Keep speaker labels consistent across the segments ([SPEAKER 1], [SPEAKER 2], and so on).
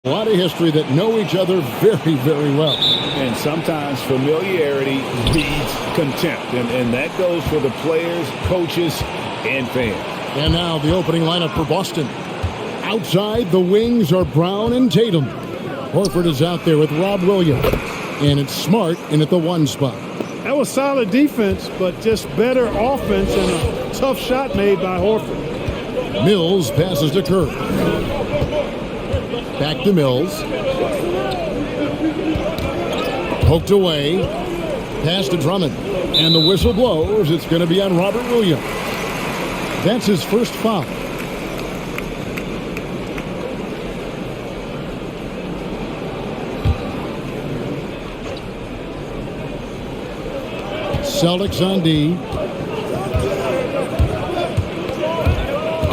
[SPEAKER 1] A lot of history that know each other very, very well.
[SPEAKER 2] And sometimes familiarity breeds contempt. And that goes for the players, coaches, and fans.
[SPEAKER 1] And now the opening lineup for Boston. Outside, the wings are Brown and Tatum. Horford is out there with Rob Williams. And it's Smart in at the 1 spot.
[SPEAKER 3] That was solid defense, but just better offense and a tough shot made by Horford.
[SPEAKER 1] Mills passes to Curry. Back to Mills. Poked away. Pass to Drummond. And the whistle blows. It's going to be on Robert Williams. That's his first foul. Celtics on D.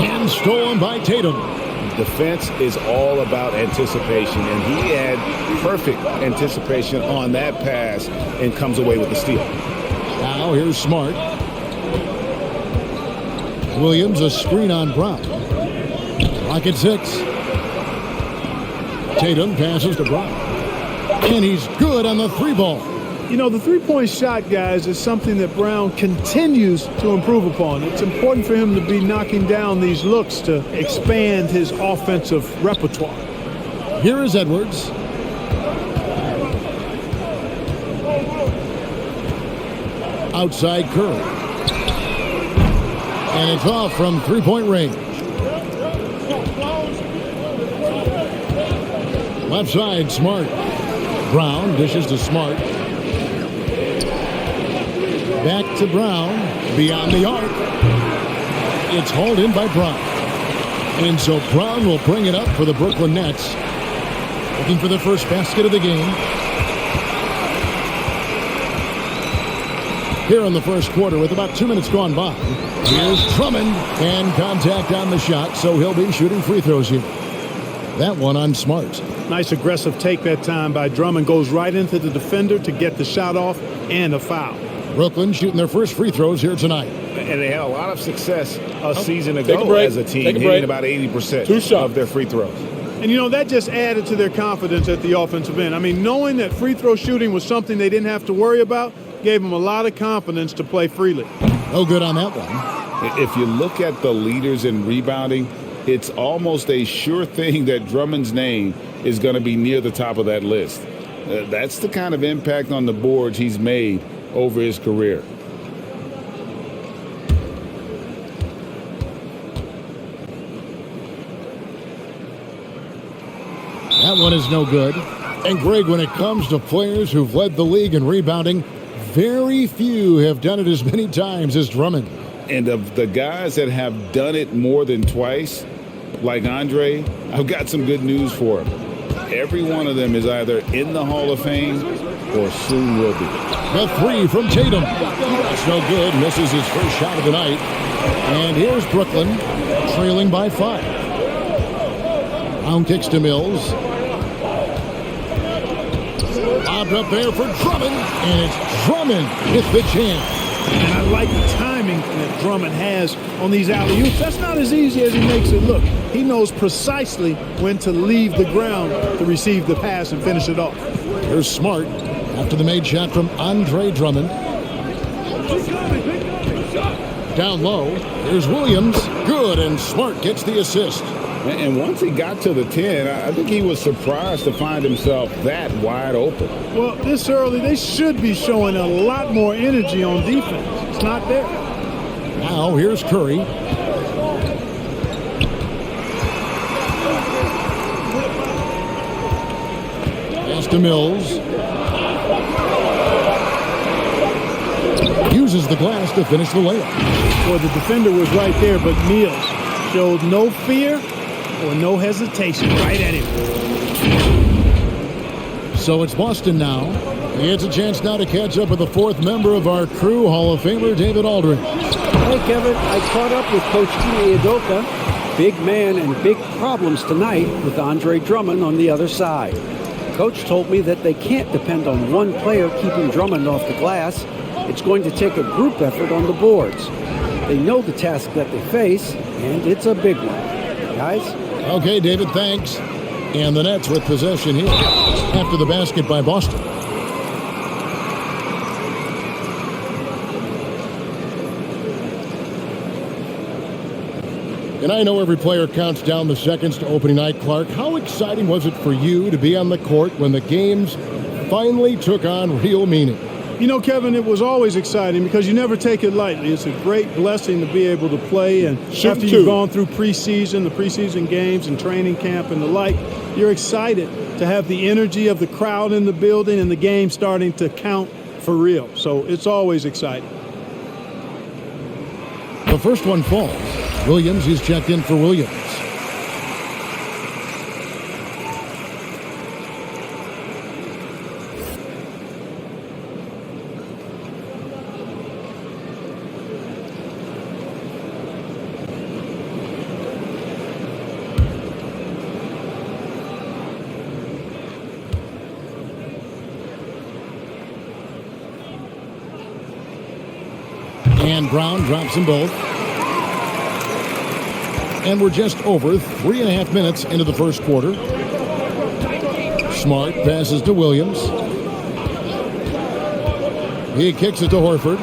[SPEAKER 1] And stolen by Tatum.
[SPEAKER 2] Defense is all about anticipation, and he had perfect anticipation on that pass and comes away with the steal.
[SPEAKER 1] Now here's Smart. Williams a screen on Brown. Rocket 6. Tatum passes to Brown. And he's good on the 3-ball.
[SPEAKER 3] You know, the three-point shot, guys, is something that Brown continues to improve upon. It's important for him to be knocking down these looks to expand his offensive repertoire.
[SPEAKER 1] Here is Edwards. Outside Curry. And it's off from 3-point range. Left side, Smart. Brown dishes to Smart. Back to Brown, beyond the arc. It's hauled in by Brown. And so Brown will bring it up for the Brooklyn Nets. Looking for the first basket of the game. Here in the first quarter with about 2 minutes gone by. Here's Drummond, and contact on the shot, so he'll be shooting free throws here. That one on Smart.
[SPEAKER 3] Nice aggressive take that time by Drummond. Goes right into the defender to get the shot off and a foul.
[SPEAKER 1] Brooklyn shooting their first free throws here tonight.
[SPEAKER 2] And they had a lot of success a season ago as a team, hitting about 80% of their free throws.
[SPEAKER 3] And, you know, that just added to their confidence at the offensive end. I mean, knowing that free throw shooting was something they didn't have to worry about gave them a lot of confidence to play freely.
[SPEAKER 1] No good on that one.
[SPEAKER 2] If you look at the leaders in rebounding, it's almost a sure thing that Drummond's name is going to be near the top of that list. That's the kind of impact on the boards he's made over his career.
[SPEAKER 1] That one is no good. And Greg, when it comes to players who've led the league in rebounding, very few have done it as many times as Drummond.
[SPEAKER 2] And of the guys that have done it more than twice, like Andre, I've got some good news for him. Every one of them is either in the Hall of Fame or soon will be.
[SPEAKER 1] The 3 from Tatum. That's no good. Misses his first shot of the night. And here's Brooklyn, trailing by 5. Brown kicks to Mills. Lobbed up there for Drummond. And it's Drummond with the chance.
[SPEAKER 3] And I like the timing that Drummond has on these alley-oops. That's not as easy as he makes it look. He knows precisely when to leave the ground to receive the pass and finish it off.
[SPEAKER 1] Here's Smart after the made shot from Andre Drummond. Down low, here's Williams. Good, and Smart gets the assist.
[SPEAKER 2] And once he got to the 10, I think he was surprised to find himself that wide open.
[SPEAKER 3] Well, this early, they should be showing a lot more energy on defense. It's not there.
[SPEAKER 1] Now, here's Curry. Pass to Mills. Uses the glass to finish the layup.
[SPEAKER 3] Well, the defender was right there, but Mills showed no fear or no hesitation right at him.
[SPEAKER 1] So it's Boston now. He has a chance now to catch up with the 4th member of our crew, Hall of Famer David Aldridge.
[SPEAKER 4] Hey, Kevin, I caught up with Coach Ime Udoka. Big man and big problems tonight with Andre Drummond on the other side. Coach told me that they can't depend on one player keeping Drummond off the glass. It's going to take a group effort on the boards. They know the task that they face, and it's a big one. Guys?
[SPEAKER 1] Okay, David, thanks. And the Nets with possession here after the basket by Boston. And I know every player counts down the seconds to opening night, Clark. How exciting was it for you to be on the court when the games finally took on real meaning?
[SPEAKER 3] You know, Kevin, it was always exciting because you never take it lightly. It's a great blessing to be able to play. And after you've gone through preseason, the preseason games and training camp and the like, you're excited to have the energy of the crowd in the building and the game starting to count for real. So it's always exciting.
[SPEAKER 1] The first one falls. Williams, he's checked in for Williams. And Brown drops them both. And we're just over 3.5 minutes into the first quarter. Smart passes to Williams. He kicks it to Horford.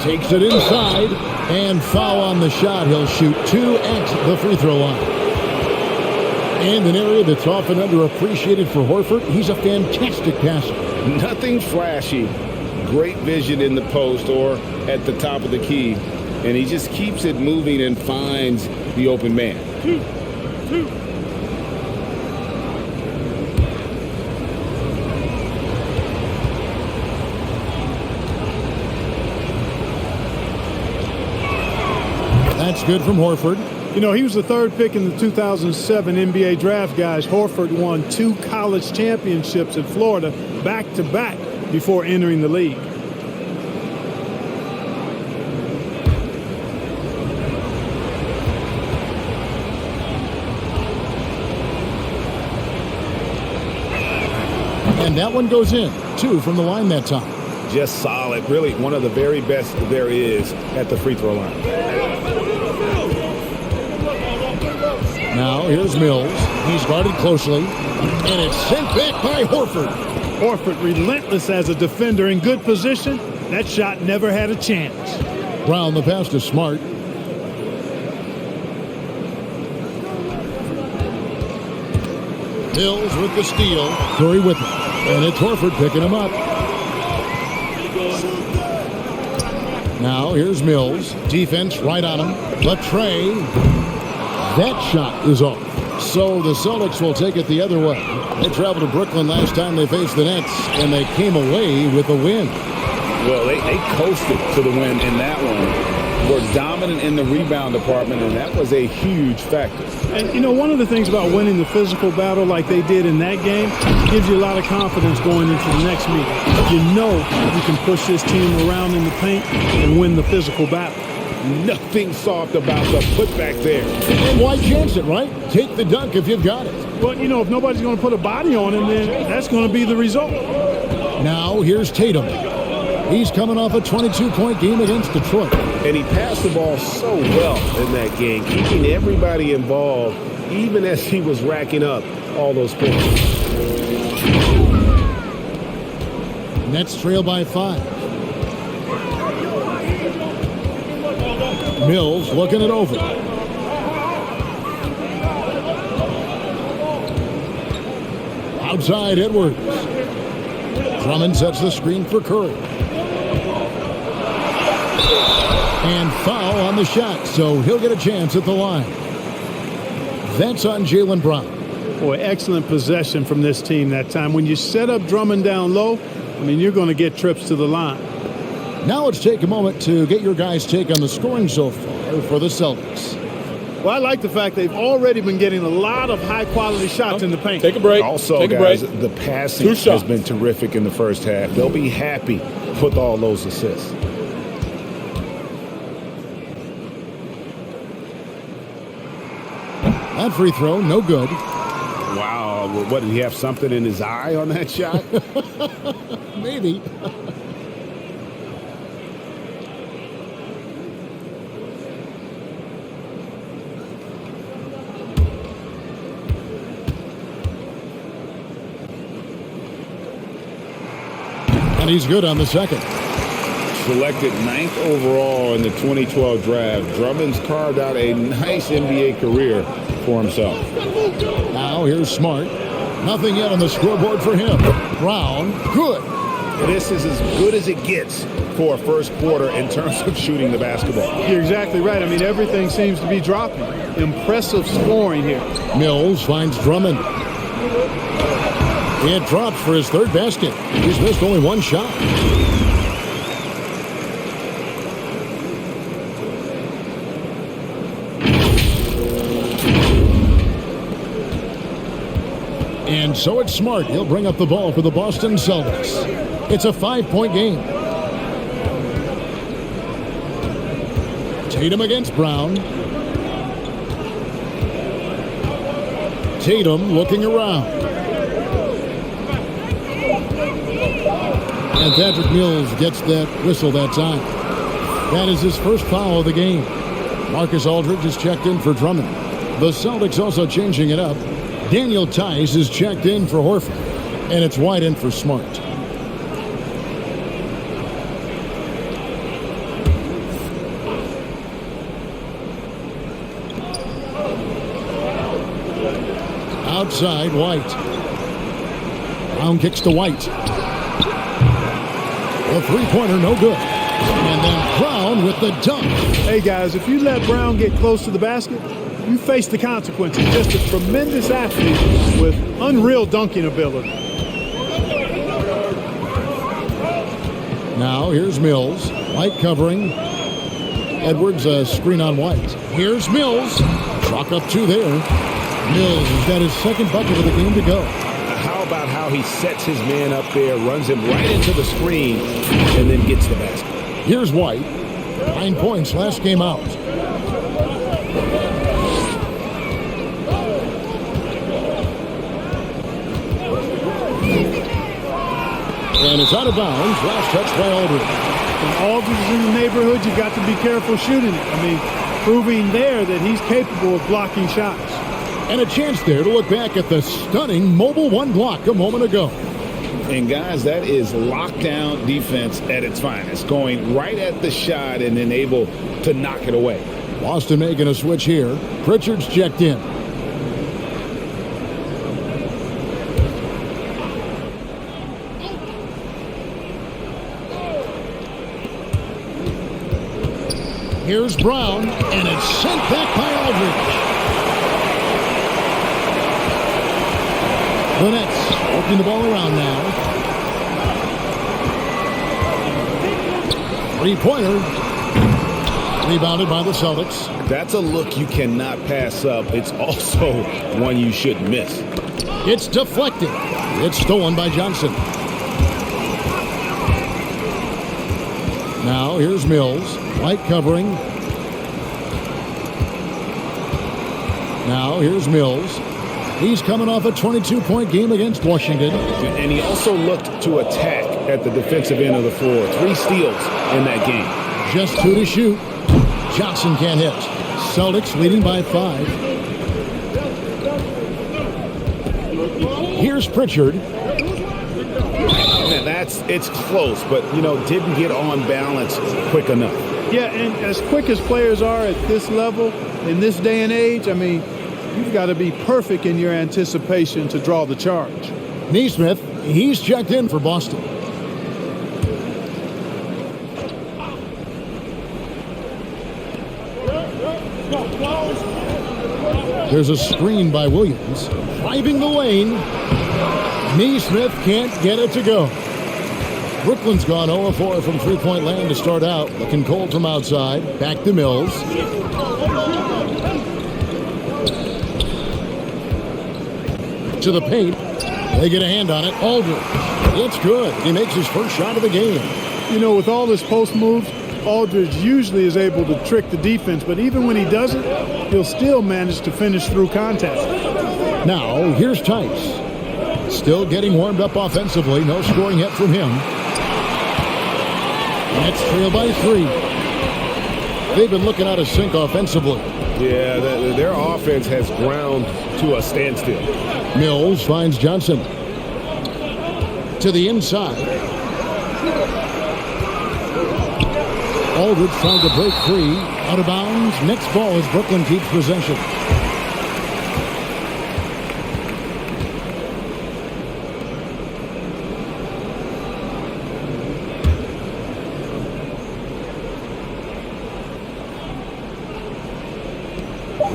[SPEAKER 1] Takes it inside. And foul on the shot. He'll shoot 2 at the free throw line. And an area that's often underappreciated for Horford, he's a fantastic passer.
[SPEAKER 2] Nothing flashy. Great vision in the post or at the top of the key. And he just keeps it moving and finds the open man.
[SPEAKER 1] That's good from Horford.
[SPEAKER 3] You know, he was the third pick in the 2007 NBA draft, guys. Horford won 2 college championships in Florida back-to-back before entering the league.
[SPEAKER 1] And that one goes in. 2 from the line that time.
[SPEAKER 2] Just solid. Really one of the very best there is at the free throw line.
[SPEAKER 1] Now here's Mills. He's guarded closely. And it's sent back by Horford.
[SPEAKER 3] Horford relentless as a defender in good position. That shot never had a chance.
[SPEAKER 1] Brown the pass to Smart. Mills with the steal. Curry with it. And it's Horford picking him up. Now here's Mills. Defense right on him. Latrey. That shot is off. So the Celtics will take it the other way. They traveled to Brooklyn last time they faced the Nets, and they came away with a win.
[SPEAKER 2] Well, they coasted to the win in that one. Were dominant in the rebound department, and that was a huge factor.
[SPEAKER 3] And, you know, one of the things about winning the physical battle like they did in that game gives you a lot of confidence going into the next meeting. You know you can push this team around in the paint and win the physical battle.
[SPEAKER 2] Nothing soft about the putback there.
[SPEAKER 1] And why chance it, right? Take the dunk if you've got it.
[SPEAKER 3] Well, you know, if nobody's going to put a body on him, then that's going to be the result.
[SPEAKER 1] Now here's Tatum. He's coming off a 22-point game against Detroit.
[SPEAKER 5] And he passed the ball so well in that game, keeping everybody involved, even as he was racking up all those points.
[SPEAKER 1] Nets trail by 5. Mills looking it over. Outside Edwards. Drummond sets the screen for Curry. And foul on the shot, so he'll get a chance at the line. That's on Jaylen Brown.
[SPEAKER 3] Boy, excellent possession from this team that time. When you set up Drummond down low, I mean, you're going to get trips to the line.
[SPEAKER 1] Now let's take a moment to get your guys' take on the scoring so far for the Celtics.
[SPEAKER 3] Well, I like the fact they've already been getting a lot of high-quality shots in the paint.
[SPEAKER 6] Take a break.
[SPEAKER 2] Also,
[SPEAKER 6] Take
[SPEAKER 2] guys,
[SPEAKER 6] a break.
[SPEAKER 2] the passing has been terrific in the first half. They'll be happy with all those assists.
[SPEAKER 1] That free throw, no good.
[SPEAKER 2] Wow. What, did he have something in his eye on that shot?
[SPEAKER 1] Maybe. And he's good on the second.
[SPEAKER 2] Selected 9th overall in the 2012 draft, Drummond's carved out a nice NBA career for himself.
[SPEAKER 1] Now here's Smart. Nothing yet on the scoreboard for him. Brown, good.
[SPEAKER 5] This is as good as it gets for a first quarter in terms of shooting the basketball.
[SPEAKER 3] You're exactly right. I mean, everything seems to be dropping. Impressive scoring here.
[SPEAKER 1] Mills finds Drummond. It drops for his third basket. He's missed only one shot. And so it's Smart. He'll bring up the ball for the Boston Celtics. It's a 5-point game. Tatum against Brown. Tatum looking around. And Patrick Mills gets that whistle that time. That is his first foul of the game. Marcus Aldridge is checked in for Drummond. The Celtics also changing it up. Daniel Tice is checked in for Horford. And it's wide in for Smart. Outside, White. Brown kicks to White. A three-pointer, no good. And then Brown with the dunk.
[SPEAKER 3] Hey, guys, if you let Brown get close to the basket, you face the consequences. Just a tremendous athlete with unreal dunking ability.
[SPEAKER 1] Now, here's Mills. White covering. Edwards, a screen on White. Here's Mills. Chalk up two there. Mills has got his second bucket of the game to go.
[SPEAKER 5] How about how he sets his man up there, runs him right into the screen, and then gets the basket.
[SPEAKER 1] Here's White. 9 points last game out. And it's out of bounds. Last touch by Aldridge.
[SPEAKER 3] When Aldridge is in the neighborhood, you've got to be careful shooting it. I mean, proving there that he's capable of blocking shots.
[SPEAKER 1] And a chance there to look back at the stunning mobile one block a moment ago.
[SPEAKER 2] And guys, that is lockdown defense at its finest. Going right at the shot and then able to knock it away.
[SPEAKER 1] Boston making a switch here. Pritchard's checked in. Here's Brown, and it's sent back by Aldridge. The Nets working the ball around now. Three-pointer. Rebounded by the Celtics.
[SPEAKER 5] That's a look you cannot pass up. It's also one you shouldn't miss.
[SPEAKER 1] It's deflected. It's stolen by Johnson. Now here's Mills. White covering. Now here's Mills. He's coming off a 22-point game against Washington.
[SPEAKER 5] And he also looked to attack at the defensive end of the floor. 3 steals in that game.
[SPEAKER 1] Just 2 to shoot. Johnson can't hit. Celtics leading by 5. Here's Pritchard.
[SPEAKER 5] It's close, but, didn't get on balance quick enough.
[SPEAKER 3] Yeah, and as quick as players are at this level, in this day and age, I mean, you've got to be perfect in your anticipation to draw the charge.
[SPEAKER 1] Nesmith, he's checked in for Boston. There's a screen by Williams. Driving the lane. Nesmith can't get it to go. Brooklyn's gone 0-4 from three-point land to start out. Looking cold from outside. Back to Mills. To the paint. They get a hand on it. Aldridge. It's good. He makes his first shot of the game.
[SPEAKER 3] With all his post moves, Aldridge usually is able to trick the defense, but even when he doesn't, he'll still manage to finish through contact.
[SPEAKER 1] Now, here's Tice. Still getting warmed up offensively. No scoring yet from him. Nets trail by 3. They've been looking out of sync offensively.
[SPEAKER 5] Yeah, their offense has ground to a standstill.
[SPEAKER 1] Mills finds Johnson. To the inside. Aldridge trying to break free. Out of bounds. Next ball as Brooklyn keeps possession.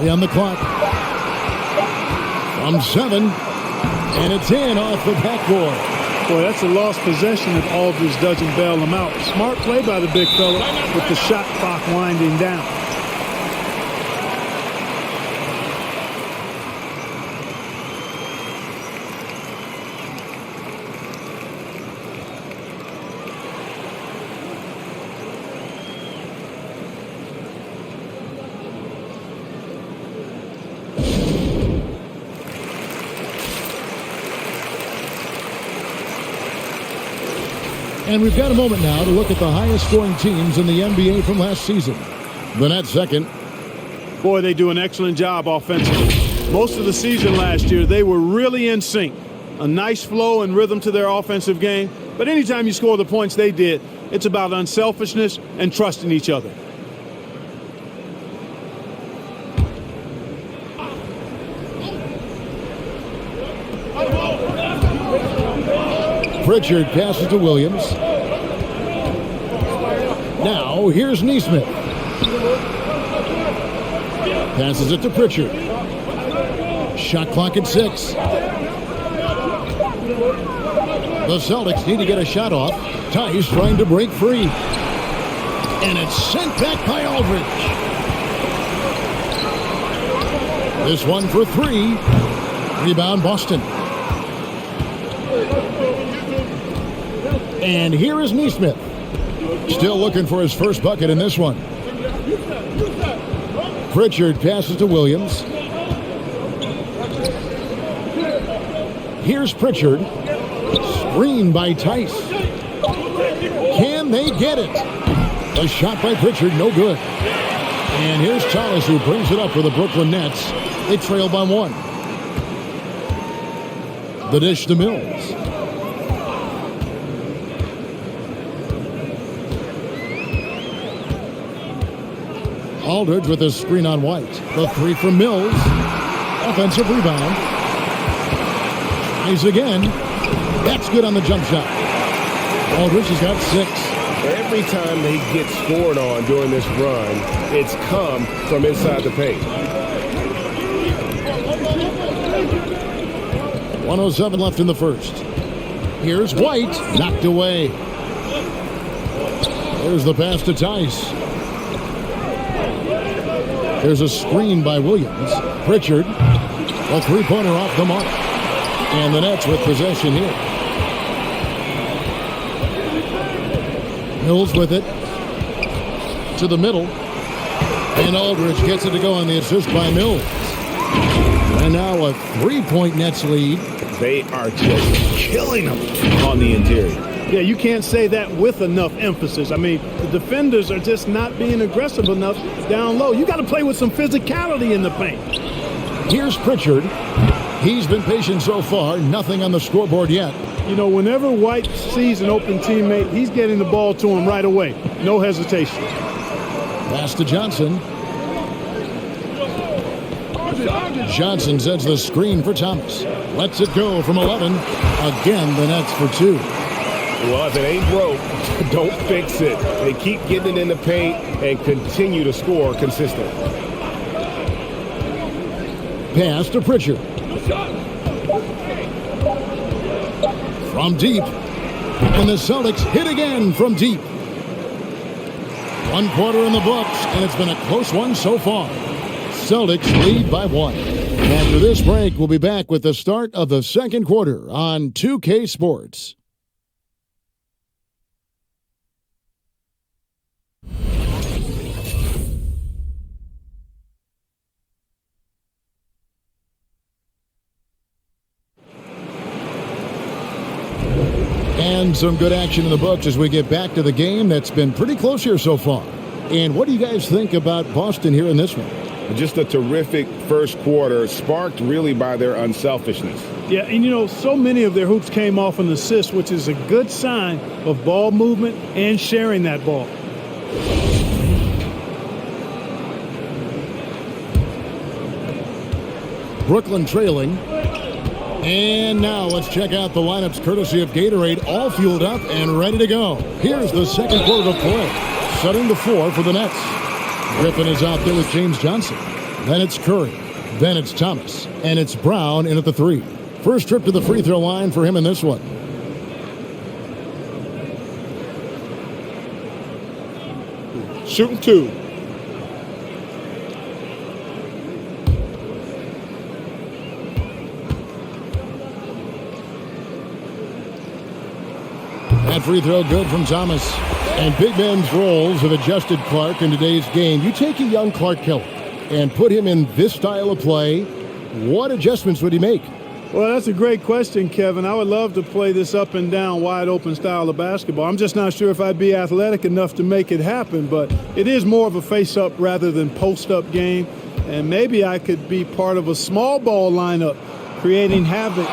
[SPEAKER 1] On the clock. From 7. And it's in off the backboard.
[SPEAKER 3] Boy, that's a lost possession if Aldridge doesn't bail him out. Smart play by the big fella with the shot clock winding down.
[SPEAKER 1] And we've got a moment now to look at the highest scoring teams in the NBA from last season. The Nets second.
[SPEAKER 3] Boy, they do an excellent job offensively. Most of the season last year, they were really in sync. A nice flow and rhythm to their offensive game. But anytime you score the points they did, it's about unselfishness and trusting each other.
[SPEAKER 1] Pritchard passes to Williams. Now, here's Neesmith. Passes it to Pritchard. Shot clock at 6. The Celtics need to get a shot off. Tice trying to break free. And it's sent back by Aldridge. This one for 3. Rebound Boston. And here is Neesmith. Still looking for his first bucket in this one. Pritchard passes to Williams. Here's Pritchard. Screen by Tice. Can they get it? A shot by Pritchard, no good. And here's Thomas who brings it up for the Brooklyn Nets. They trail by 1. The dish to Mills. Aldridge with a screen on White. The 3 from Mills. Offensive rebound. Tries again. That's good on the jump shot. Aldridge has got 6.
[SPEAKER 5] Every time they get scored on during this run, it's come from inside the paint.
[SPEAKER 1] 1:07 left in the first. Here's White. Knocked away. There's the pass to Tice. There's a screen by Williams. Pritchard. A 3-pointer off the mark. And the Nets with possession here. Mills with it. To the middle. And Aldridge gets it to go on the assist by Mills. And now a 3-point Nets lead.
[SPEAKER 5] They are just killing them on the interior.
[SPEAKER 3] Yeah, you can't say that with enough emphasis. I mean, the defenders are just not being aggressive enough down low. You got to play with some physicality in the paint.
[SPEAKER 1] Here's Pritchard. He's been patient so far. Nothing on the scoreboard yet.
[SPEAKER 3] You know, whenever White sees an open teammate, he's getting the ball to him right away. No hesitation.
[SPEAKER 1] Pass to Johnson. Johnson sets the screen for Thomas. Lets it go from 11. Again, the Nets for 2.
[SPEAKER 5] Well, if it ain't broke, don't fix it. They keep getting it in the paint and continue to score consistently.
[SPEAKER 1] Pass to Pritchard. From deep. And the Celtics hit again from deep. 1 quarter in the books, and it's been a close one so far. Celtics lead by 1. After this break, we'll be back with the start of the second quarter on 2K Sports. And some good action in the books as we get back to the game that's been pretty close here so far. And what do you guys think about Boston here in this one?
[SPEAKER 2] Just a terrific first quarter, sparked really by their unselfishness.
[SPEAKER 3] Yeah, and so many of their hoops came off an assist, which is a good sign of ball movement and sharing that ball.
[SPEAKER 1] Brooklyn trailing. And now let's check out the lineups courtesy of Gatorade, all fueled up and ready to go. Here's the second quarter of play. Setting the floor for the Nets. Griffin is out there with James Johnson. Then it's Curry. Then it's Thomas. And it's Brown in at the 3. First trip to the free throw line for him in this one.
[SPEAKER 5] Shooting 2.
[SPEAKER 1] That free throw good from Thomas. And big men's roles have adjusted Clark in today's game. You take a young Clark Keller and put him in this style of play, what adjustments would he make?
[SPEAKER 3] Well, that's a great question, Kevin. I would love to play this up and down, wide open style of basketball. I'm just not sure if I'd be athletic enough to make it happen, but it is more of a face-up rather than post-up game. And maybe I could be part of a small ball lineup, creating havoc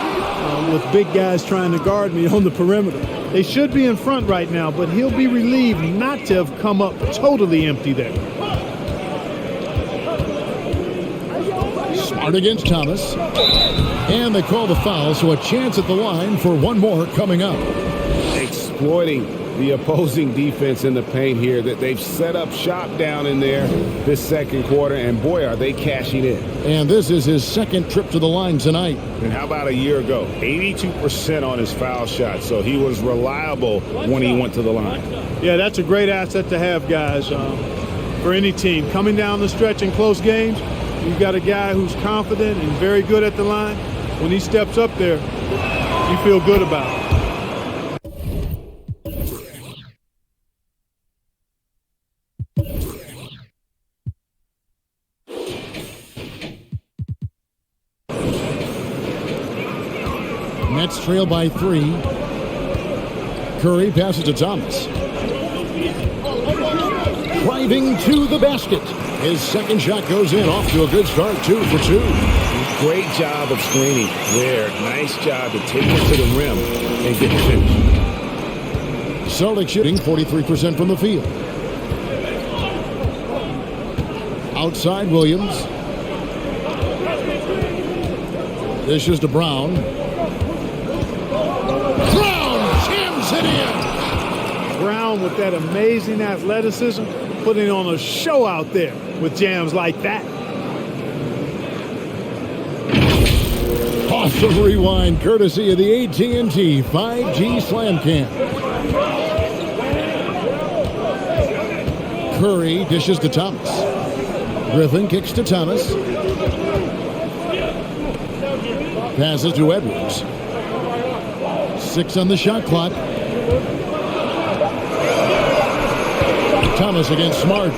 [SPEAKER 3] with big guys trying to guard me on the perimeter. They should be in front right now, but he'll be relieved not to have come up totally empty there.
[SPEAKER 1] Smart against Thomas. And they call the foul, so a chance at the line for one more coming up.
[SPEAKER 5] Exploiting the opposing defense in the paint here. That they've set up shop down in there this second quarter, and boy, are they cashing in.
[SPEAKER 1] And this is his second trip to the line tonight.
[SPEAKER 2] And how about a year ago? 82% on his foul shot, so he was reliable when he went to the line.
[SPEAKER 3] Yeah, that's a great asset to have, guys, for any team. Coming down the stretch in close games, you've got a guy who's confident and very good at the line. When he steps up there, you feel good about it.
[SPEAKER 1] Nets trail by 3. Curry passes to Thomas. Driving to the basket. His second shot goes in, off to a good start, 2 for 2.
[SPEAKER 5] Great job of screening there. Nice job to take it to the rim and get the finish.
[SPEAKER 1] Celtics shooting 43% from the field. Outside Williams. This is to Brown. Brown jams it in.
[SPEAKER 3] Brown with that amazing athleticism, putting on a show out there with jams like that.
[SPEAKER 1] Awesome rewind, courtesy of the AT&T 5G Slam Cam. Curry dishes to Thomas. Griffin kicks to Thomas. Passes to Edwards. 6 on the shot clock. Thomas against Smart.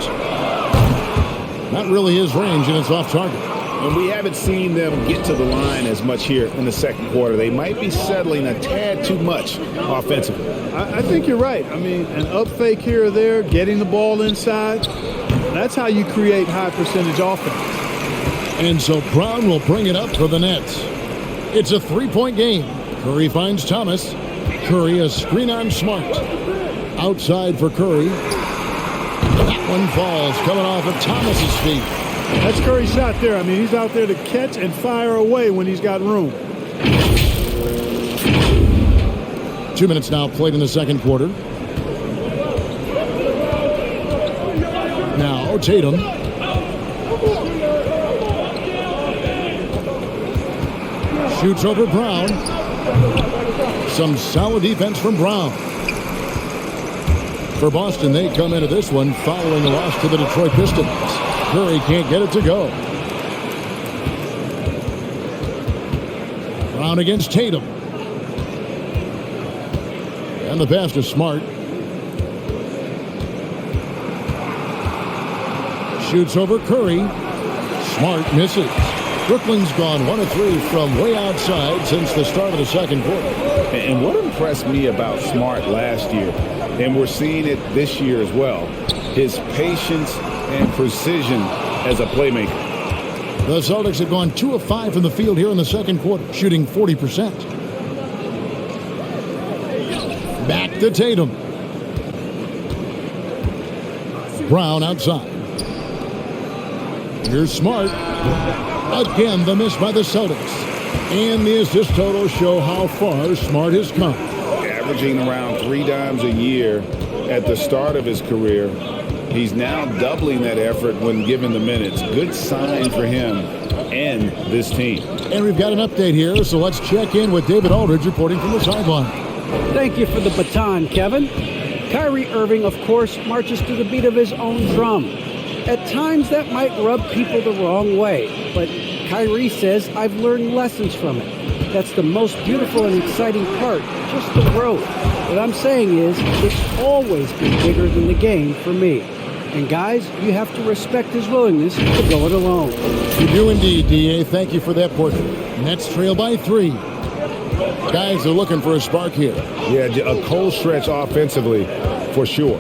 [SPEAKER 1] Not really his range, and it's off target.
[SPEAKER 2] And we haven't seen them get to the line as much here in the second quarter. They might be settling a tad too much offensively.
[SPEAKER 3] I think you're right. I mean, an up fake here or there, getting the ball inside, that's how you create high percentage offense.
[SPEAKER 1] And so Brown will bring it up for the Nets. It's a 3-point game. Curry finds Thomas. Curry a screen on Smart. Outside for Curry. That one falls, coming off of Thomas's feet.
[SPEAKER 3] That's Curry's shot there. I mean, he's out there to catch and fire away when he's got room.
[SPEAKER 1] 2 minutes now played in the second quarter. Now Tatum. Shoots over Brown. Some solid defense from Brown. For Boston, they come into this one following a loss to the Detroit Pistons. Curry can't get it to go. Brown against Tatum. And the pass to Smart. Shoots over Curry. Smart misses. Brooklyn's gone 1 of 3 from way outside since the start of the second quarter.
[SPEAKER 2] And what impressed me about Smart last year, and we're seeing it this year as well, his patience and precision as a playmaker.
[SPEAKER 1] The Celtics have gone 2 of 5 from the field here in the second quarter, shooting 40%. Back to Tatum. Brown outside. Here's Smart. Again, the miss by the Celtics. And the assist totals show how far Smart has come.
[SPEAKER 2] Averaging around 3 dimes a year at the start of his career. He's now doubling that effort when given the minutes. Good sign for him and this team.
[SPEAKER 1] And we've got an update here, so let's check in with David Aldridge reporting from the sideline.
[SPEAKER 4] Thank you for the baton, Kevin. Kyrie Irving, of course, marches to the beat of his own drum. At times, that might rub people the wrong way, but Kyrie says, I've learned lessons from it. That's the most beautiful and exciting part, just the road. What I'm saying is, it's always been bigger than the game for me. And guys, you have to respect his willingness to go it alone.
[SPEAKER 1] You do indeed, D.A. Thank you for that portrait. Nets trail by 3. Guys are looking for a spark here.
[SPEAKER 5] Yeah, a cold stretch offensively, for sure.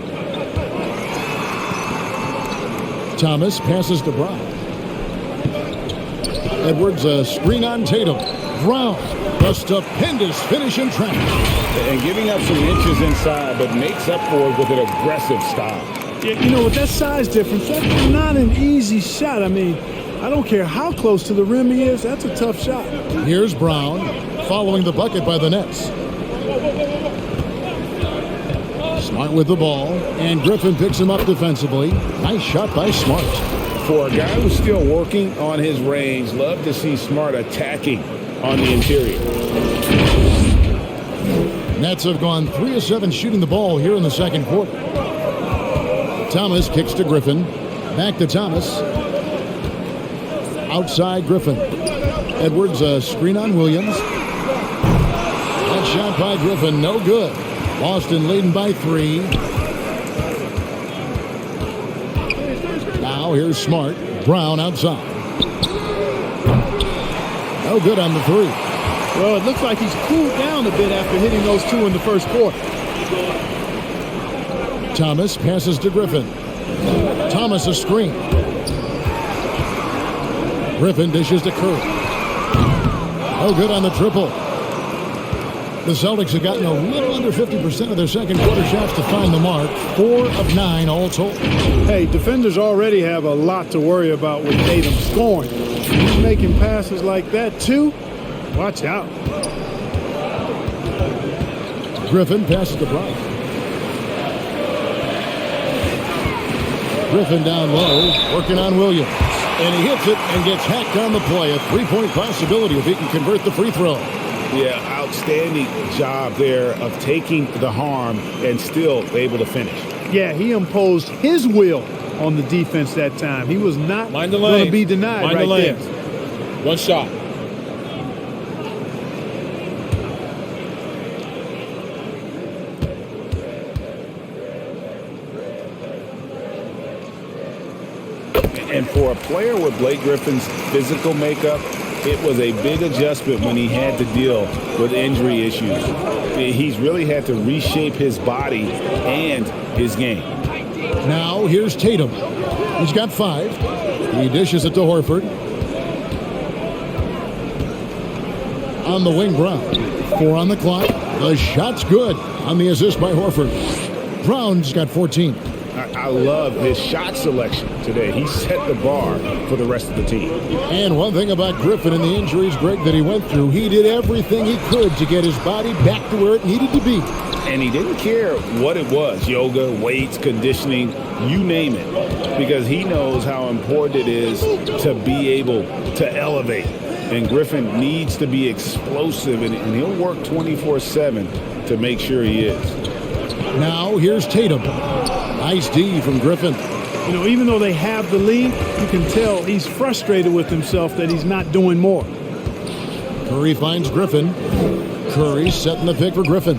[SPEAKER 1] Thomas passes to Brown. Edwards, a screen on Tatum. Brown, a stupendous finish in traffic.
[SPEAKER 2] And giving up some inches inside, but makes up for it with an aggressive style.
[SPEAKER 3] Yeah, you know, with that size difference, that's not an easy shot. I mean, I don't care how close to the rim he is, that's a tough shot.
[SPEAKER 1] Here's Brown, following the bucket by the Nets. Smart with the ball, and Griffin picks him up defensively. Nice shot by Smart.
[SPEAKER 2] For a guy who's still working on his range, love to see Smart attacking on the interior.
[SPEAKER 1] Nets have gone 3 of 7 shooting the ball here in the second quarter. Thomas kicks to Griffin. Back to Thomas. Outside Griffin. Edwards, a screen on Williams. That shot by Griffin, no good. Boston leading by 3. Now here's Smart. Brown outside. No good on the 3.
[SPEAKER 3] Well, it looks like he's cooled down a bit after hitting those 2 in the first quarter.
[SPEAKER 1] Thomas passes to Griffin. Thomas a screen. Griffin dishes to Curry. No good on the triple. The Celtics have gotten a little under 50% of their second quarter shots to find the mark. 4 of 9 all told.
[SPEAKER 3] Hey, defenders already have a lot to worry about with Tatum scoring. He's making passes like that too. Watch out.
[SPEAKER 1] Griffin passes to Brown. Griffin down low, working on Williams. And he hits it and gets hacked on the play. A 3-point possibility if he can convert the free throw.
[SPEAKER 2] Yeah, outstanding job there of taking the harm and still able to finish.
[SPEAKER 3] Yeah, he imposed his will on the defense that time. He was not going to be denied right there.
[SPEAKER 6] One shot.
[SPEAKER 2] And for a player with Blake Griffin's physical makeup, it was a big adjustment when he had to deal with injury issues. He's really had to reshape his body and his game.
[SPEAKER 1] Now here's Tatum. He's got 5. He dishes it to Horford. On the wing, Brown. 4 on the clock. The shot's good on the assist by Horford. Brown's got 14.
[SPEAKER 2] I love his shot selection today. He set the bar for the rest of the team.
[SPEAKER 1] And one thing about Griffin and the injuries, Greg, that he went through, he did everything he could to get his body back to where it needed to be.
[SPEAKER 2] And he didn't care what it was, yoga, weights, conditioning, you name it, because he knows how important it is to be able to elevate. And Griffin needs to be explosive, and he'll work 24/7 to make sure he is.
[SPEAKER 1] Now here's Tatum. Nice D from Griffin.
[SPEAKER 3] You know, even though they have the lead, you can tell he's frustrated with himself that he's not doing more.
[SPEAKER 1] Curry finds Griffin. Curry setting the pick for Griffin.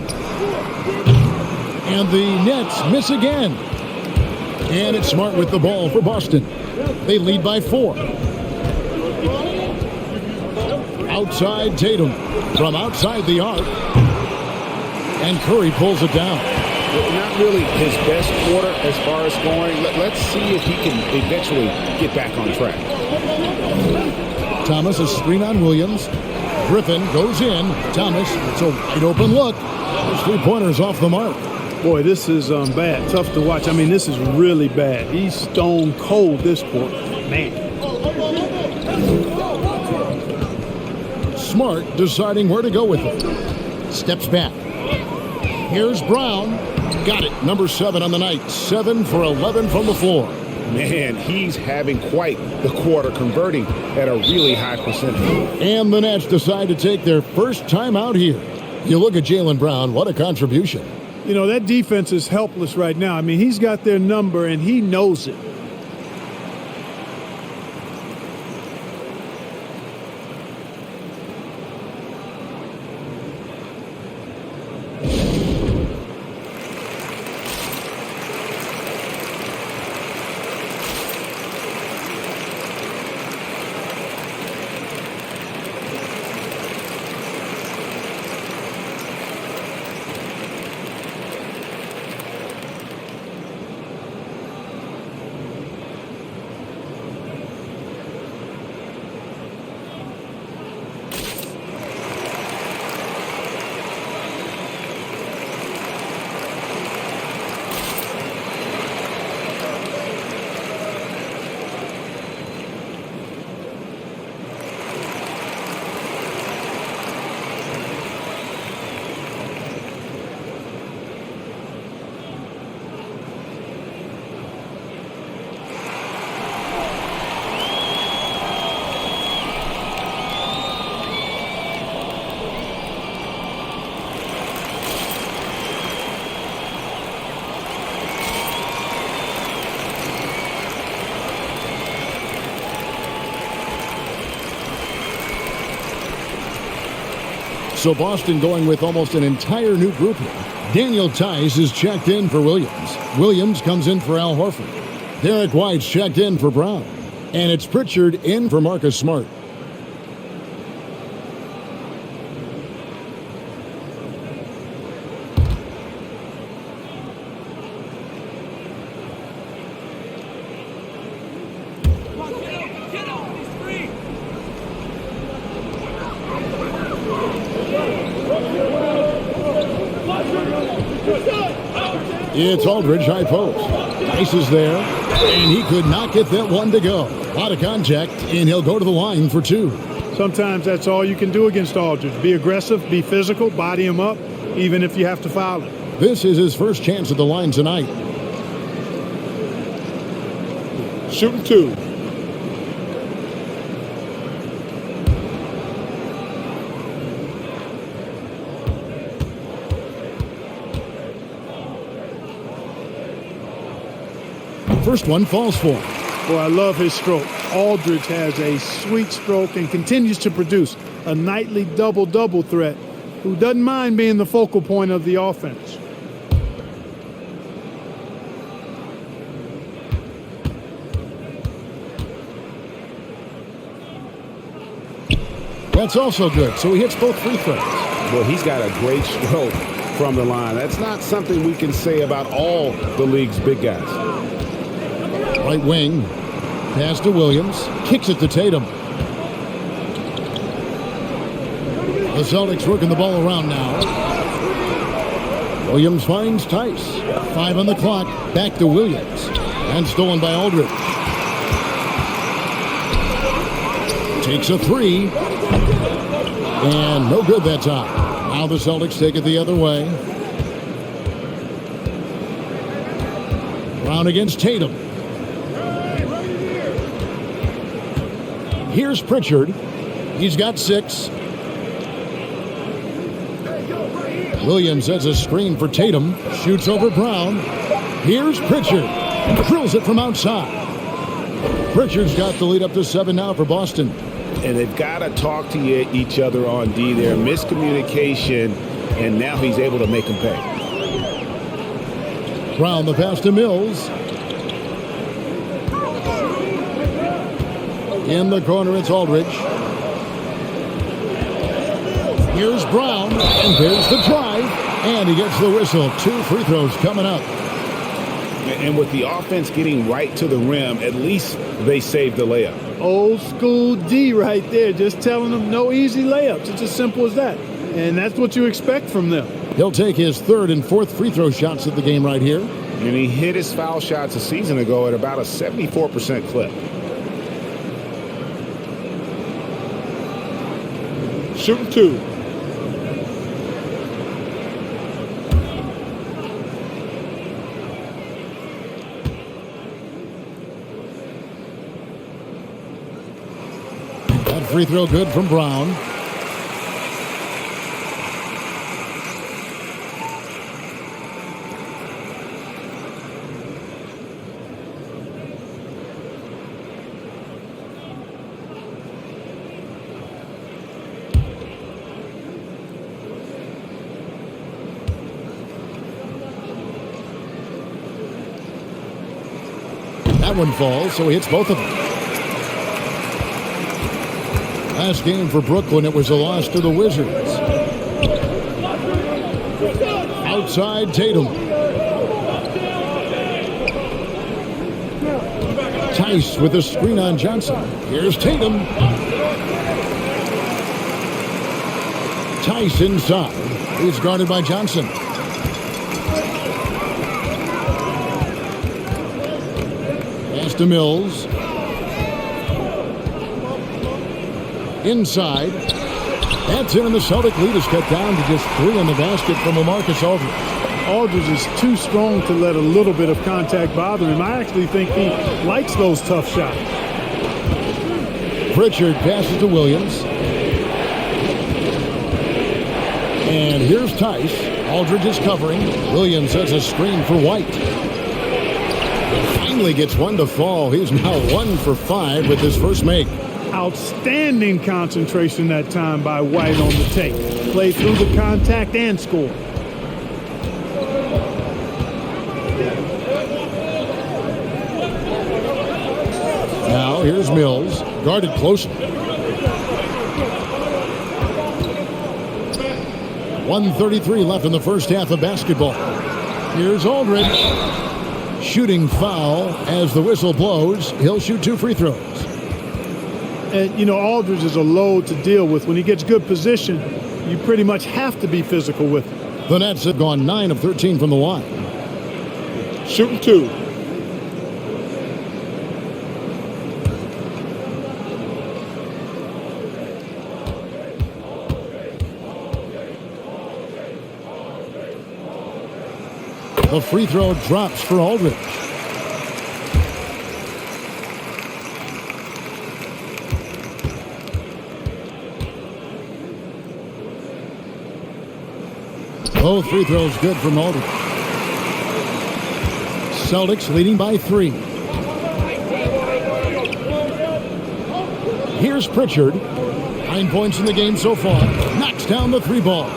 [SPEAKER 1] And the Nets miss again. And it's Smart with the ball for Boston. They lead by 4. Outside Tatum from outside the arc. And Curry pulls it down.
[SPEAKER 2] Not really his best quarter as far as scoring. Let's see if he can eventually get back on track.
[SPEAKER 1] Thomas, a screen on Williams. Griffin goes in. Thomas, it's a wide open look. Those 3-pointers off the mark.
[SPEAKER 3] Boy, this is bad. Tough to watch. I mean, this is really bad. He's stone cold this quarter. Man.
[SPEAKER 1] Smart deciding where to go with it. Steps back. Here's Brown. Got it. Number 7 on the night. 7 for 11 from the floor.
[SPEAKER 5] Man, he's having quite the quarter, converting at a really high percentage.
[SPEAKER 1] And the Nets decide to take their first time out here. You look at Jaylen Brown, what a contribution.
[SPEAKER 3] You know, that defense is helpless right now. I mean, he's got their number, and he knows it.
[SPEAKER 1] So Boston going with almost an entire new group here. Daniel Tice is checked in for Williams. Williams comes in for Al Horford. Derek White's checked in for Brown. And it's Pritchard in for Marcus Smart. It's Aldridge, high post. Tice is there, and he could not get that one to go. A lot of contact, and he'll go to the line for 2.
[SPEAKER 3] Sometimes that's all you can do against Aldridge. Be aggressive, be physical, body him up, even if you have to foul him.
[SPEAKER 1] This is his first chance at the line tonight.
[SPEAKER 5] Shooting 2.
[SPEAKER 1] First one falls for him.
[SPEAKER 3] Boy, I love his stroke. Aldridge has a sweet stroke and continues to produce a nightly double-double threat who doesn't mind being the focal point of the offense.
[SPEAKER 1] That's also good, so he hits both free throws.
[SPEAKER 5] Well, he's got a great stroke from the line. That's not something we can say about all the league's big guys.
[SPEAKER 1] Right wing, pass to Williams, kicks it to Tatum. The Celtics working the ball around now. Williams finds Tice. 5 on the clock, back to Williams. And stolen by Aldridge. Takes a 3. And no good that time. Now the Celtics take it the other way. Brown against Tatum. Here's Pritchard. He's got 6. Williams has a screen for Tatum. Shoots over Brown. Here's Pritchard. Drills it from outside. Pritchard's got the lead up to 7 now for Boston.
[SPEAKER 5] And they've got to talk to each other on D there. Miscommunication, and now he's able to make them pay.
[SPEAKER 1] Brown the pass to Mills. In the corner, it's Aldridge. Here's Brown, and there's the drive, and he gets the whistle. 2 free throws coming up.
[SPEAKER 2] And with the offense getting right to the rim, at least they saved the layup.
[SPEAKER 3] Old school D right there, just telling them no easy layups. It's as simple as that. And that's what you expect from them.
[SPEAKER 1] He'll take his third and fourth free throw shots of the game right here.
[SPEAKER 2] And he hit his foul shots a season ago at about a 74% clip.
[SPEAKER 5] Shooting 2.
[SPEAKER 1] That free throw good from Brown. That one falls, so he hits both of them. Last game for Brooklyn, it was a loss to the Wizards. Outside Tatum. Tice with a screen on Johnson. Here's Tatum. Tice inside. He's guarded by Johnson. Pass to Mills. Inside. That's in, and the Celtic lead is cut down to just 3 on the basket from Marcus Aldridge.
[SPEAKER 3] Aldridge is too strong to let a little bit of contact bother him. I actually think he likes those tough shots.
[SPEAKER 1] Pritchard passes to Williams. And here's Tice. Aldridge is covering. Williams has a screen for White. Finally gets one to fall. He's now 1 for 5 with his first make.
[SPEAKER 3] Outstanding concentration that time by White on the take. Played through the contact and scored.
[SPEAKER 1] Now here's Mills, guarded closely. 1:33 left in the first half of basketball. Here's Aldridge. Shooting foul as the whistle blows. He'll shoot 2 free throws.
[SPEAKER 3] And, you know, Aldridge is a load to deal with. When he gets good position, you pretty much have to be physical with him.
[SPEAKER 1] The Nets have gone 9 of 13 from the line.
[SPEAKER 5] Shooting 2.
[SPEAKER 1] The free throw drops for Aldridge. Both free throws good from Aldridge. Celtics leading by 3. Here's Pritchard. 9 points in the game so far. Knocks down the 3 ball.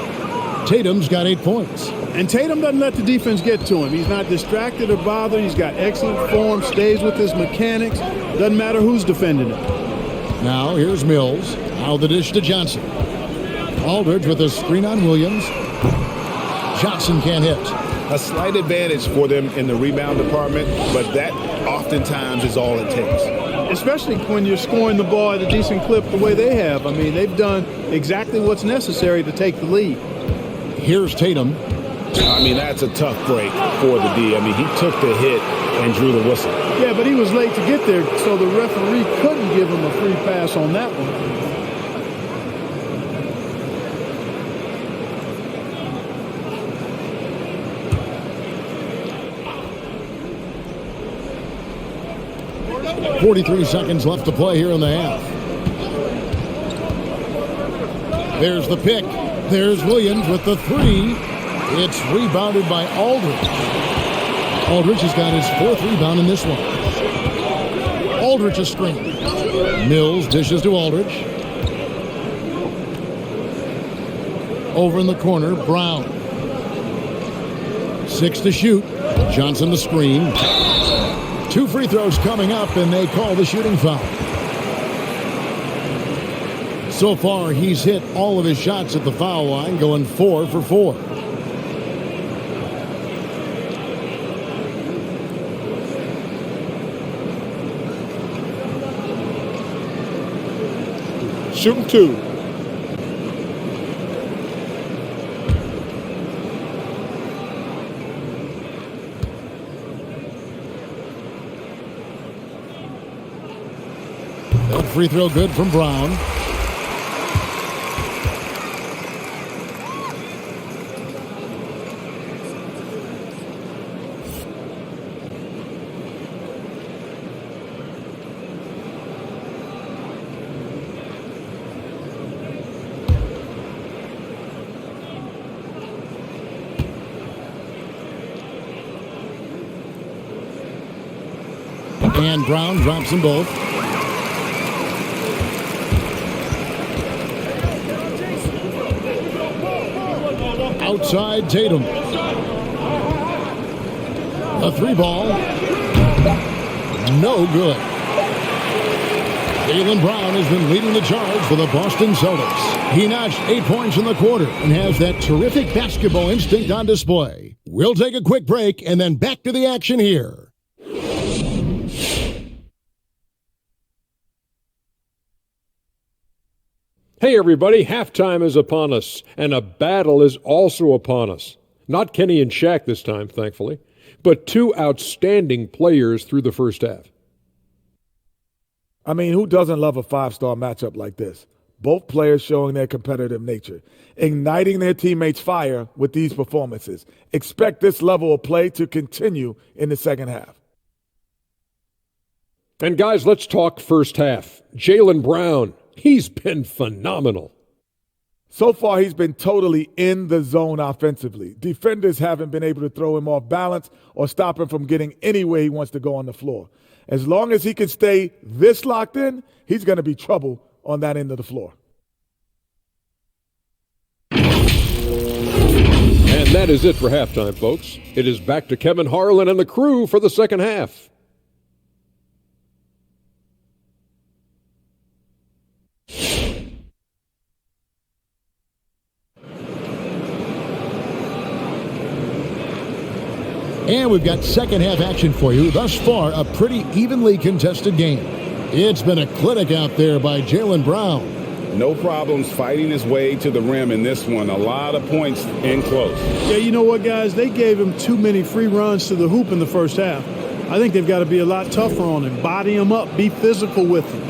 [SPEAKER 1] Tatum's got 8 points.
[SPEAKER 3] And Tatum doesn't let the defense get to him. He's not distracted or bothered. He's got excellent form, stays with his mechanics. Doesn't matter who's defending him.
[SPEAKER 1] Now here's Mills. Now the dish to Johnson. Aldridge with a screen on Williams. Johnson can't hit.
[SPEAKER 2] A slight advantage for them in the rebound department, but that oftentimes is all it takes.
[SPEAKER 3] Especially when you're scoring the ball at a decent clip the way they have. I mean, they've done exactly what's necessary to take the lead.
[SPEAKER 1] Here's Tatum.
[SPEAKER 2] I mean, that's a tough break for the D. I mean, he took the hit and drew the whistle.
[SPEAKER 3] Yeah, but he was late to get there, so the referee couldn't give him a free pass on that one.
[SPEAKER 1] .43 seconds left to play here in the half. There's the pick. There's Williams with the 3. It's rebounded by Aldridge. Aldridge has got his 4th rebound in this one. Aldridge a screen. Mills dishes to Aldridge. Over in the corner, Brown. 6 to shoot. Johnson the screen. 2 free throws coming up, and they call the shooting foul. So far, he's hit all of his shots at the foul line, going 4 for 4.
[SPEAKER 5] Shooting 2.
[SPEAKER 1] That free throw good from Brown. And Brown drops them both. Outside Tatum. A 3-ball. No good. Jaylen Brown has been leading the charge for the Boston Celtics. He notched 8 points in the quarter and has that terrific basketball instinct on display. We'll take a quick break and then back to the action here.
[SPEAKER 6] Hey everybody, halftime is upon us, and a battle is also upon us. Not Kenny and Shaq this time, thankfully, but 2 outstanding players through the first half.
[SPEAKER 7] I mean, who doesn't love a 5-star matchup like this? Both players showing their competitive nature, igniting their teammates' fire with these performances. Expect this level of play to continue in the second half.
[SPEAKER 6] And guys, let's talk first half. Jaylen Brown. He's been phenomenal.
[SPEAKER 7] So far, he's been totally in the zone offensively. Defenders haven't been able to throw him off balance or stop him from getting anywhere he wants to go on the floor. As long as he can stay this locked in, he's going to be trouble on that end of the floor.
[SPEAKER 6] And that is it for halftime, folks. It is back to Kevin Harlan and the crew for the second half.
[SPEAKER 1] And we've got second half action for you. Thus far, a pretty evenly contested game. It's been a clinic out there by Jaylen Brown.
[SPEAKER 2] No problems fighting his way to the rim in this one. A lot of points in close.
[SPEAKER 3] Yeah, you know what, guys? They gave him too many free runs to the hoop in the first half. I think they've got to be a lot tougher on him. Body him up. Be physical with him.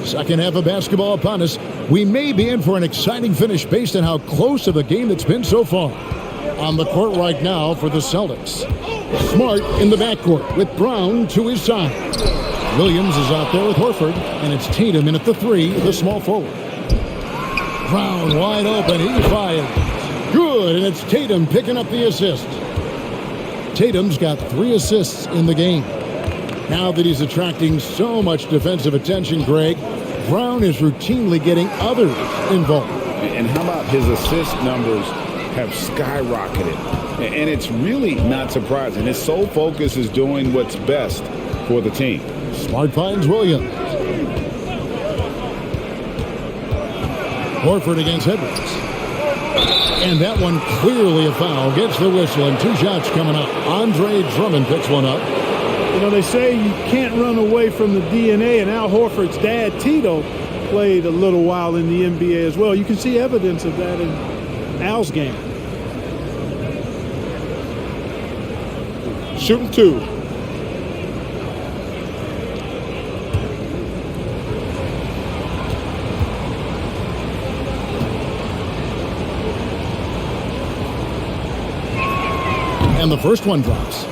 [SPEAKER 1] Second half of basketball upon us. We may be in for an exciting finish based on how close of a game it's been so far. On the court right now for the Celtics. Smart in the backcourt with Brown to his side. Williams is out there with Horford, and it's Tatum in at the 3, the small forward. Brown wide open, he fired. Good, and it's Tatum picking up the assist. Tatum's got 3 assists in the game. Now that he's attracting so much defensive attention, Greg, Brown is routinely getting others involved.
[SPEAKER 2] And how about his assist numbers have skyrocketed? And it's really not surprising. His sole focus is doing what's best for the team.
[SPEAKER 1] Smart finds Williams. Horford against Edwards. And that one clearly a foul. Gets the whistle and 2 shots coming up. Andre Drummond picks one up.
[SPEAKER 3] You know, they say you can't run away from the DNA, and Al Horford's dad, Tito, played a little while in the NBA as well. You can see evidence of that in Al's game.
[SPEAKER 5] Shooting 2.
[SPEAKER 1] And the first one drops.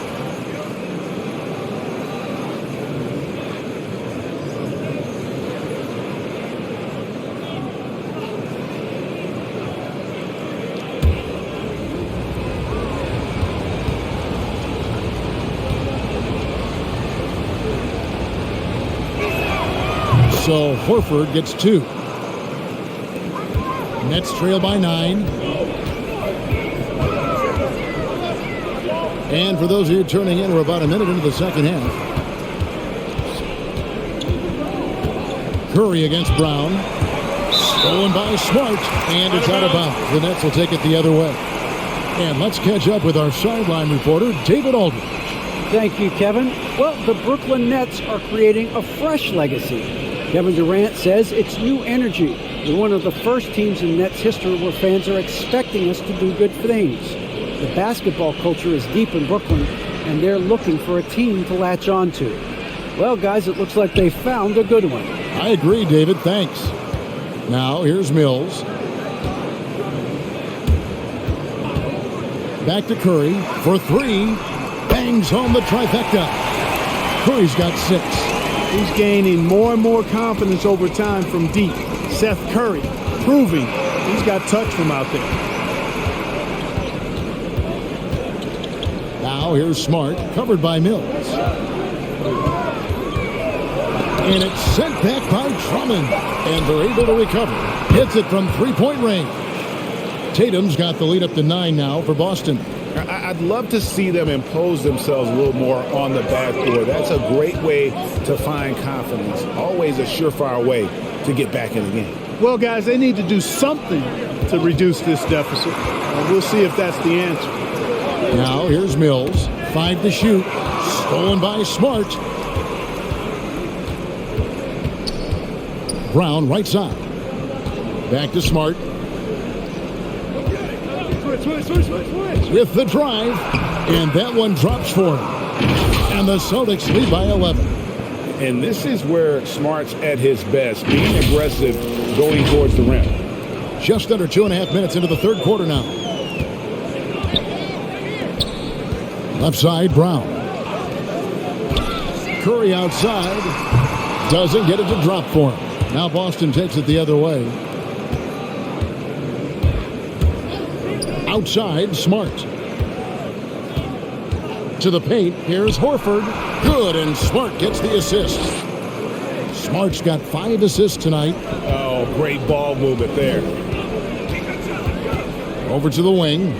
[SPEAKER 1] So Horford gets 2. Nets trail by 9. And for those of you turning in, we're about a minute into the second half. Curry against Brown. Stolen by Smart, and it's out of bounds. The Nets will take it the other way. And let's catch up with our sideline reporter, David Aldridge.
[SPEAKER 4] Thank you, Kevin. Well, the Brooklyn Nets are creating a fresh legacy. Kevin Durant says it's new energy. We're one of the first teams in Nets history where fans are expecting us to do good things. The basketball culture is deep in Brooklyn, and they're looking for a team to latch on to. Well, guys, it looks like they found a good one.
[SPEAKER 1] I agree, David. Thanks. Now, here's Mills. Back to Curry for three. Bangs home the trifecta. Curry's got 6.
[SPEAKER 3] He's gaining more and more confidence over time from deep. Seth Curry proving he's got touch from out there.
[SPEAKER 1] Now here's Smart, covered by Mills. And it's sent back by Drummond. And they're able to recover. Hits it from three-point range. Tatum's got the lead up to 9 now for Boston.
[SPEAKER 2] I'd love to see them impose themselves a little more on the backboard. That's a great way to find confidence. Always a surefire way to get back in the game.
[SPEAKER 3] Well, guys, they need to do something to reduce this deficit. We'll see if that's the answer.
[SPEAKER 1] Now here's Mills. 5 to shoot. Stolen by Smart. Brown right side. Back to Smart. With the drive. And that one drops for him. And the Celtics lead by 11.
[SPEAKER 2] And this is where Smart's at his best, being aggressive, going towards the rim.
[SPEAKER 1] Just under 2.5 minutes into the third quarter now. Left side, Brown. Curry outside. Doesn't get it to drop for him. Now Boston takes it the other way. Outside, Smart. To the paint, here's Horford. Good, and Smart gets the assist. Smart's got 5 assists tonight.
[SPEAKER 2] Oh, great ball movement there.
[SPEAKER 1] Over to the wing.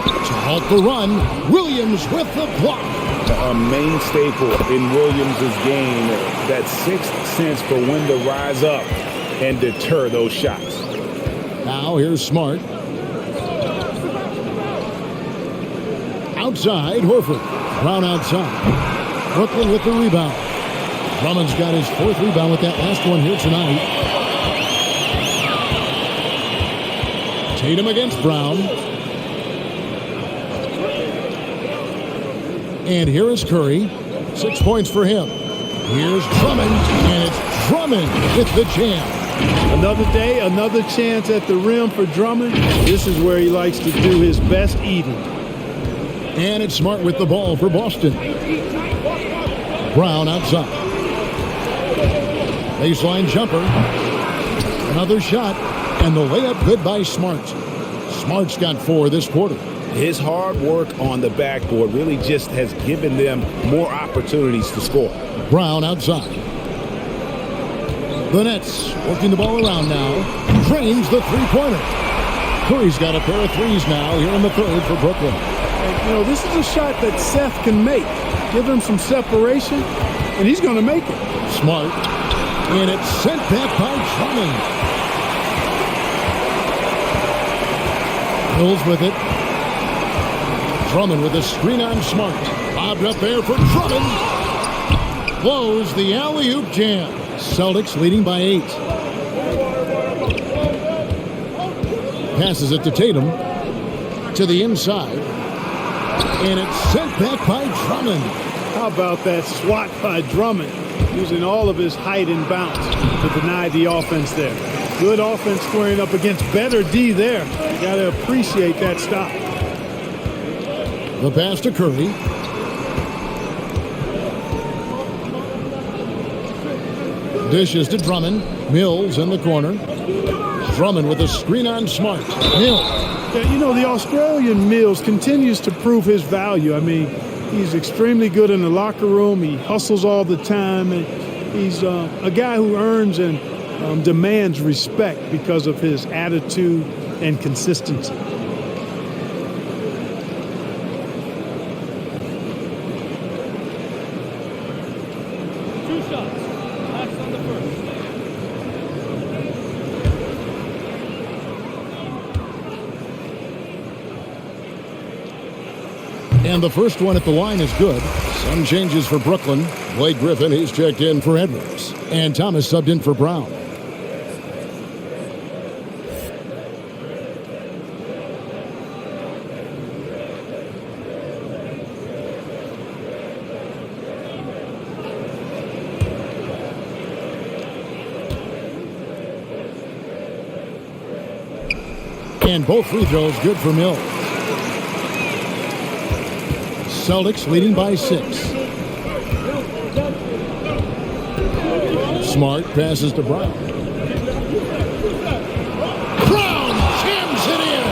[SPEAKER 1] To halt the run, Williams with the block.
[SPEAKER 2] A main staple in Williams' game, that 6th sense for when to rise up and deter those shots.
[SPEAKER 1] Now here's Smart. Outside, Horford. Brown outside. Brooklyn with the rebound. Drummond's got his 4th rebound with that last one here tonight. Tatum against Brown. And here is Curry. 6 points for him. Here's Drummond, and it's Drummond with the jam.
[SPEAKER 3] Another day, another chance at the rim for Drummond. This is where he likes to do his best eating.
[SPEAKER 1] And it's Smart with the ball for Boston. Brown outside. Baseline jumper. Another shot. And the layup good by Smart. Smart's got 4 this quarter.
[SPEAKER 2] His hard work on the backboard really just has given them more opportunities to score.
[SPEAKER 1] Brown outside. The Nets working the ball around now. Drains the three-pointer. Curry's got a pair of threes now here in the third for Brooklyn.
[SPEAKER 3] And, you know, this is a shot that Seth can make. Give him some separation, and he's going to make it.
[SPEAKER 1] Smart. And it's sent back by Drummond. Hills with it. Drummond with a screen on Smart. Bobbed up there for Drummond. Blows the alley-oop jam. Celtics leading by 8. Passes it to Tatum. To the inside. And it's sent back by Drummond.
[SPEAKER 3] How about that swat by Drummond? Using all of his height and bounce to deny the offense there. Good offense squaring up against better D there. You got to appreciate that stop.
[SPEAKER 1] The pass to Curry. Dishes to Drummond. Mills in the corner. Drummond with a screen on Smart. Mills.
[SPEAKER 3] Yeah, you know, the Australian Mills continues to prove his value. I mean, he's extremely good in the locker room. He hustles all the time. And he's a guy who earns and demands respect because of his attitude and consistency.
[SPEAKER 1] And the first one at the line is good. Some changes for Brooklyn. Blake Griffin, he's checked in for Edwards. And Thomas subbed in for Brown. And both free throws good for Mills. Celtics leading by 6. Smart passes to Brown. Brown jams it in.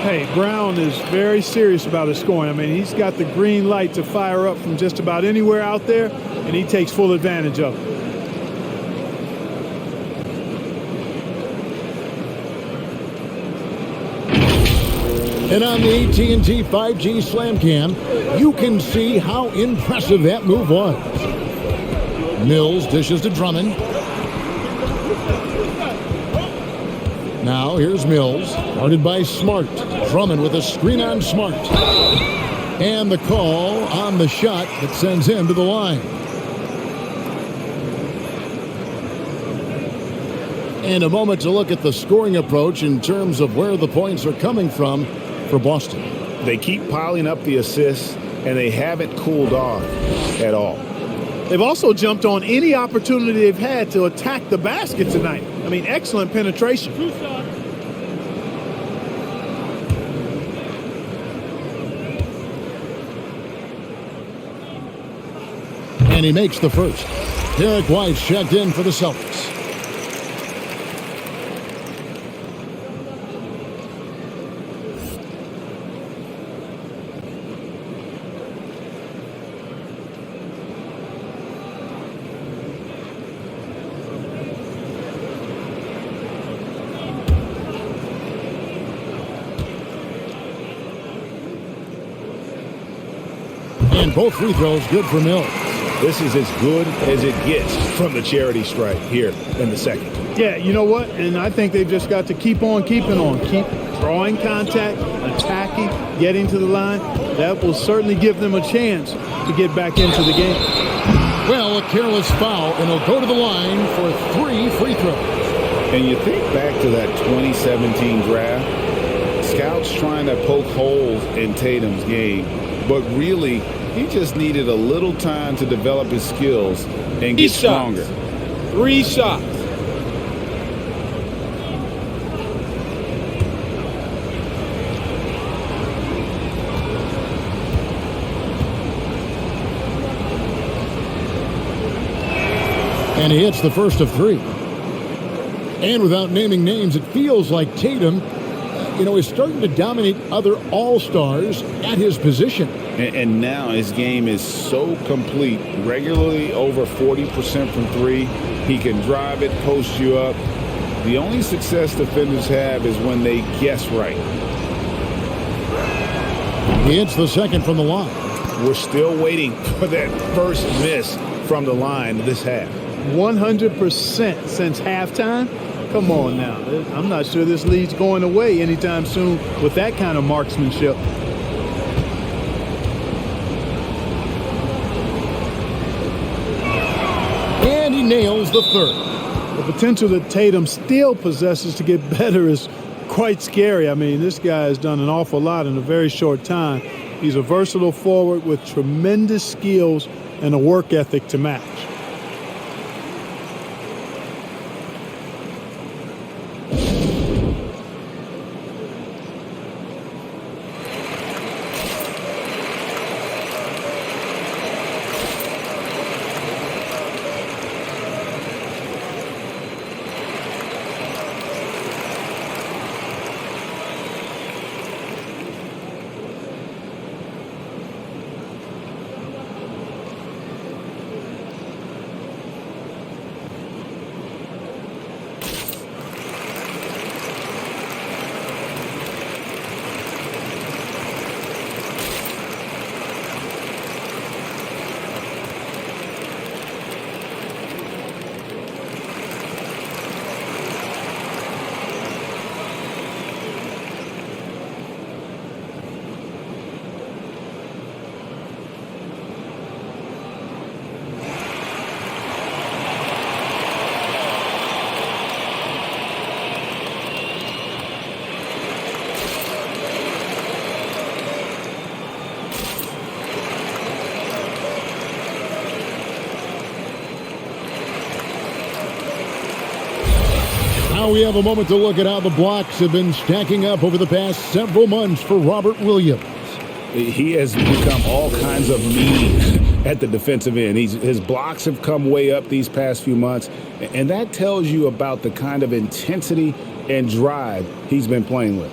[SPEAKER 3] Hey, Brown is very serious about his scoring. I mean, he's got the green light to fire up from just about anywhere out there, and he takes full advantage of it.
[SPEAKER 1] And on the AT&T 5G Slam Cam, you can see how impressive that move was. Mills dishes to Drummond. Now here's Mills, guarded by Smart. Drummond with a screen on Smart. And the call on the shot that sends him to the line. And a moment to look at the scoring approach in terms of where the points are coming from for Boston.
[SPEAKER 2] They keep piling up the assists, and they haven't cooled off at all.
[SPEAKER 3] They've also jumped on any opportunity they've had to attack the basket tonight. I mean, excellent penetration.
[SPEAKER 1] And he makes the first. Derek White's checked in for the Celtics. And both free throws good for Mills.
[SPEAKER 2] This is as good as it gets from the charity stripe here in the second.
[SPEAKER 3] Yeah, you know what? And I think they've just got to keep on keeping on. Keep drawing contact, attacking, getting to the line. That will certainly give them a chance to get back into the game.
[SPEAKER 1] Well, a careless foul, and he'll go to the line for 3 free throws.
[SPEAKER 2] And you think back to that 2017 draft, scouts trying to poke holes in Tatum's game, but really, he just needed a little time to develop his skills and get stronger.
[SPEAKER 6] 3 shots.
[SPEAKER 1] And he hits the first of 3. And without naming names, it feels like Tatum, is starting to dominate other all-stars at his position.
[SPEAKER 2] And now his game is so complete, regularly over 40% from 3. He can drive it, post you up. The only success defenders have is when they guess right.
[SPEAKER 1] He hits the second from the line.
[SPEAKER 2] We're still waiting for that first miss from the line this half.
[SPEAKER 3] 100% since halftime. Come on now. I'm not sure this lead's going away anytime soon with that kind of marksmanship.
[SPEAKER 1] And he nails the third.
[SPEAKER 3] The potential that Tatum still possesses to get better is quite scary. I mean, this guy has done an awful lot in a very short time. He's a versatile forward with tremendous skills and a work ethic to match.
[SPEAKER 1] Now we have a moment to look at how the blocks have been stacking up over the past several months for Robert Williams.
[SPEAKER 2] He has become all kinds of mean at the defensive end. His blocks have come way up these past few months, and that tells you about the kind of intensity and drive he's been playing with.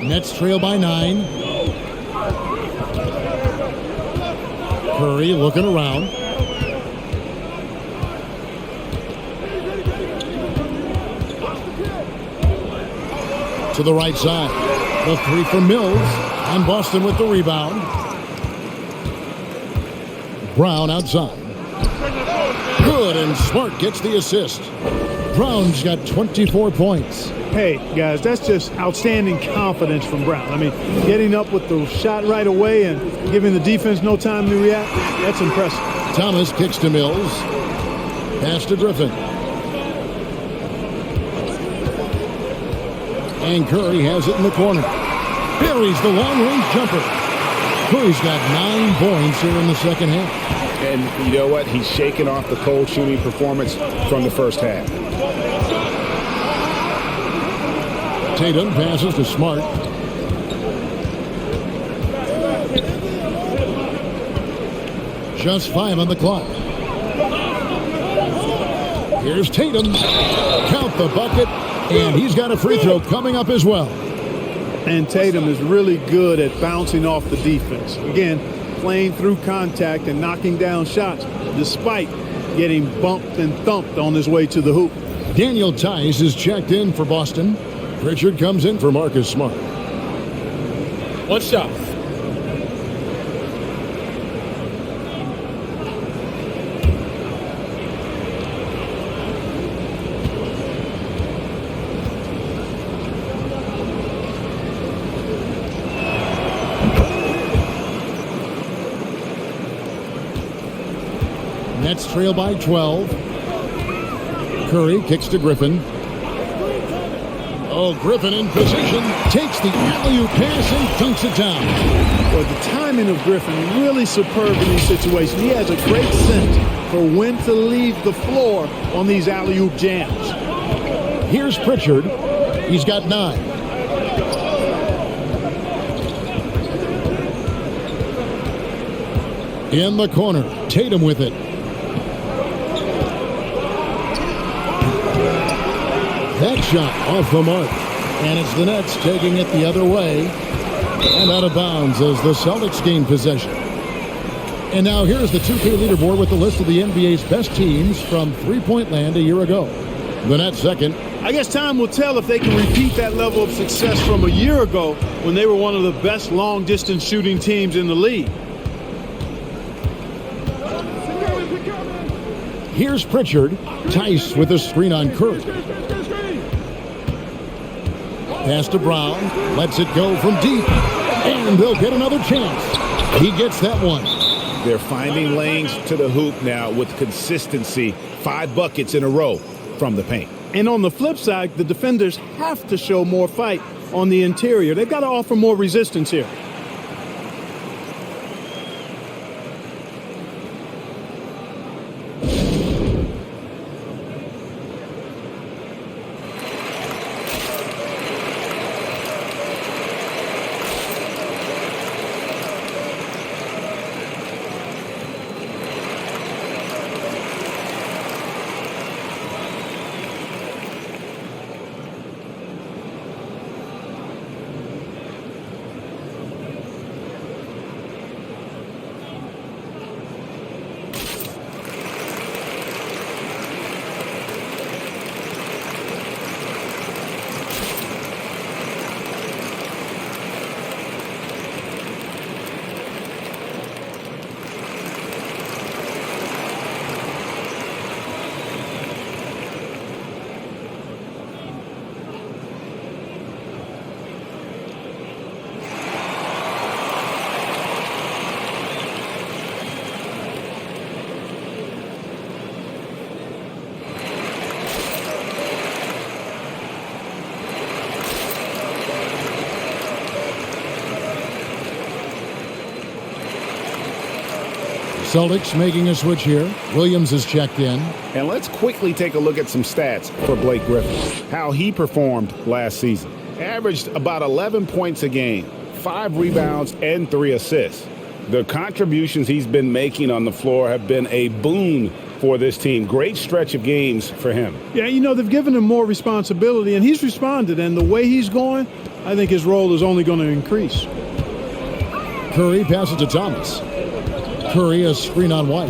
[SPEAKER 1] Nets trail by 9. Curry looking around. To the right side. The three from Mills. And Boston with the rebound. Brown outside. Good, and Smart gets the assist. Brown's got 24 points.
[SPEAKER 3] Hey, guys, that's just outstanding confidence from Brown. I mean, getting up with the shot right away and giving the defense no time to react, that's impressive.
[SPEAKER 1] Thomas kicks to Mills. Pass to Griffin. And Curry has it in the corner. Buries the long-range jumper. Curry's got 9 points here in the second half.
[SPEAKER 2] And you know what? He's shaking off the cold shooting performance from the first half.
[SPEAKER 1] Tatum passes to Smart. Just 5 on the clock. Here's Tatum. Count the bucket. And he's got a free throw coming up as well.
[SPEAKER 3] And Tatum is really good at bouncing off the defense. Again, playing through contact and knocking down shots despite getting bumped and thumped on his way to the hoop.
[SPEAKER 1] Daniel Tice is checked in for Boston. Pritchard comes in for Marcus Smart.
[SPEAKER 6] One shot.
[SPEAKER 1] Nets trail by 12. Curry kicks to Griffin. Oh, Griffin in position, takes the alley-oop pass and dunks it down.
[SPEAKER 3] Well, the timing of Griffin really superb in these situations. He has a great sense for when to leave the floor on these alley-oop jams.
[SPEAKER 1] Here's Pritchard. He's got 9. In the corner, Tatum with it. That shot off the mark. And it's the Nets taking it the other way. And out of bounds as the Celtics gain possession. And now here's the 2K leaderboard with the list of the NBA's best teams from three-point land a year ago. The Nets second.
[SPEAKER 3] I guess time will tell if they can repeat that level of success from a year ago when they were one of the best long-distance shooting teams in the league.
[SPEAKER 1] Here's Pritchard. Tice with a screen on Curry. Pass to Brown. Lets it go from deep. And they'll get another chance. He gets that one.
[SPEAKER 2] They're finding lanes to the hoop now with consistency. 5 buckets in a row from the paint.
[SPEAKER 3] And on the flip side, the defenders have to show more fight on the interior. They've got to offer more resistance here.
[SPEAKER 1] Celtics making a switch here. Williams is checked in.
[SPEAKER 5] And let's quickly take a look at some stats for Blake Griffin. How he performed last season. Averaged about 11 points a game, 5 rebounds, and 3 assists. The contributions he's been making on the floor have been a boon for this team. Great stretch of games for him.
[SPEAKER 3] Yeah, you know, they've given him more responsibility, and he's responded. And the way he's going, I think his role is only going to increase.
[SPEAKER 1] Curry passes to Thomas. Curry a screen on White.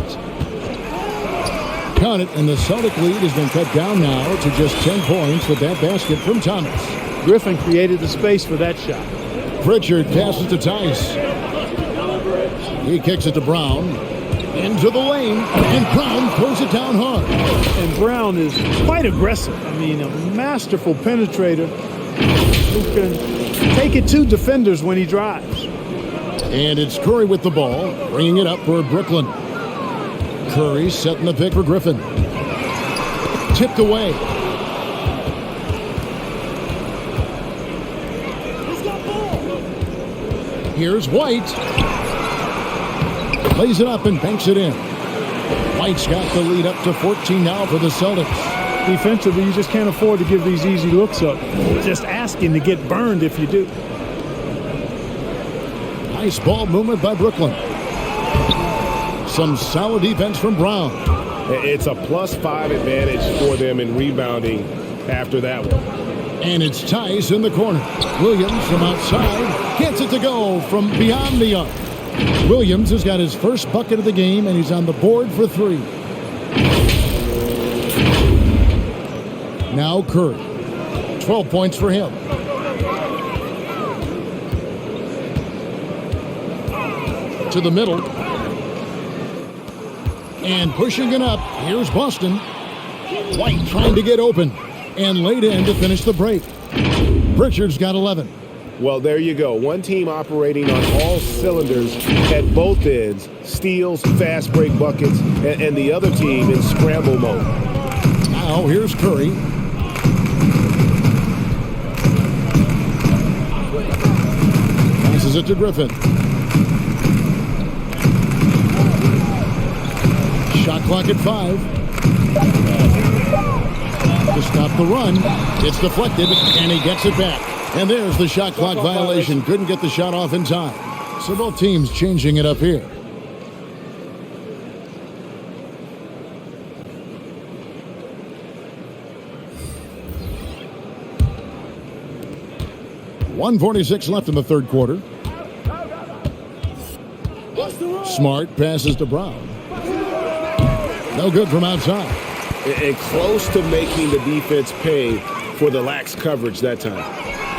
[SPEAKER 1] Count it, and the Celtic lead has been cut down now to just 10 points with that basket from Thomas.
[SPEAKER 3] Griffin created the space for that shot.
[SPEAKER 1] Pritchard passes to Tice. He kicks it to Brown. Into the lane, and Brown throws it down hard.
[SPEAKER 3] And Brown is quite aggressive. I mean, a masterful penetrator who can take it to defenders when he drives.
[SPEAKER 1] And it's Curry with the ball, bringing it up for Brooklyn. Curry setting the pick for Griffin. Tipped away. Here's White. Lays it up and banks it in. White's got the lead up to 14 now for the Celtics.
[SPEAKER 3] Defensively, you just can't afford to give these easy looks up. Just asking to get burned if you do.
[SPEAKER 1] Nice ball movement by Brooklyn. Some solid defense from Brown.
[SPEAKER 5] It's a +5 advantage for them in rebounding after that one.
[SPEAKER 1] And it's Tice in the corner. Williams from outside gets it to go from beyond the arc. Williams has got his first bucket of the game, and he's on the board for 3. Now Curry. 12 points for him. To the middle. And pushing it up. Here's Boston. White trying to get open. And laid in to finish the break. Pritchard's got 11.
[SPEAKER 5] Well, there you go. One team operating on all cylinders at both ends. Steals, fast break buckets, and the other team in scramble mode.
[SPEAKER 1] Now here's Curry. Passes it to Griffin. Shot clock at 5. To stop the run. It's deflected, and he gets it back. And there's the shot clock violation. Couldn't get the shot off in time. So both teams changing it up here. .146 left in the third quarter. Smart passes to Brown. No good from outside.
[SPEAKER 5] And close to making the defense pay for the lax coverage that time.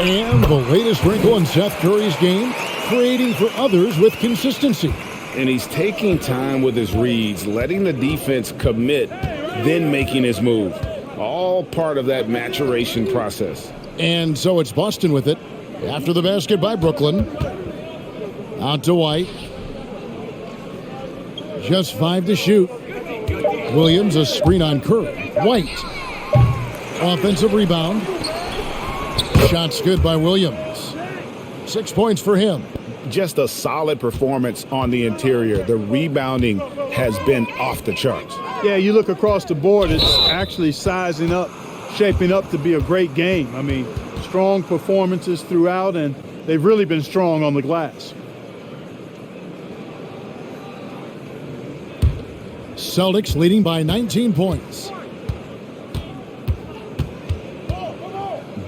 [SPEAKER 1] And the latest wrinkle in Seth Curry's game, creating for others with consistency.
[SPEAKER 5] And he's taking time with his reads, letting the defense commit, then making his move. All part of that maturation process.
[SPEAKER 1] And so it's Boston with it. After the basket by Brooklyn. Out to White. Just 5 to shoot. Williams a screen on Curry. White. Offensive rebound. Shots good by Williams. 6 points for him.
[SPEAKER 5] Just a solid performance on the interior. The rebounding has been off the charts.
[SPEAKER 3] Yeah, you look across the board, it's actually sizing up, shaping up to be a great game. I mean, strong performances throughout, and they've really been strong on the glass.
[SPEAKER 1] Celtics leading by 19 points.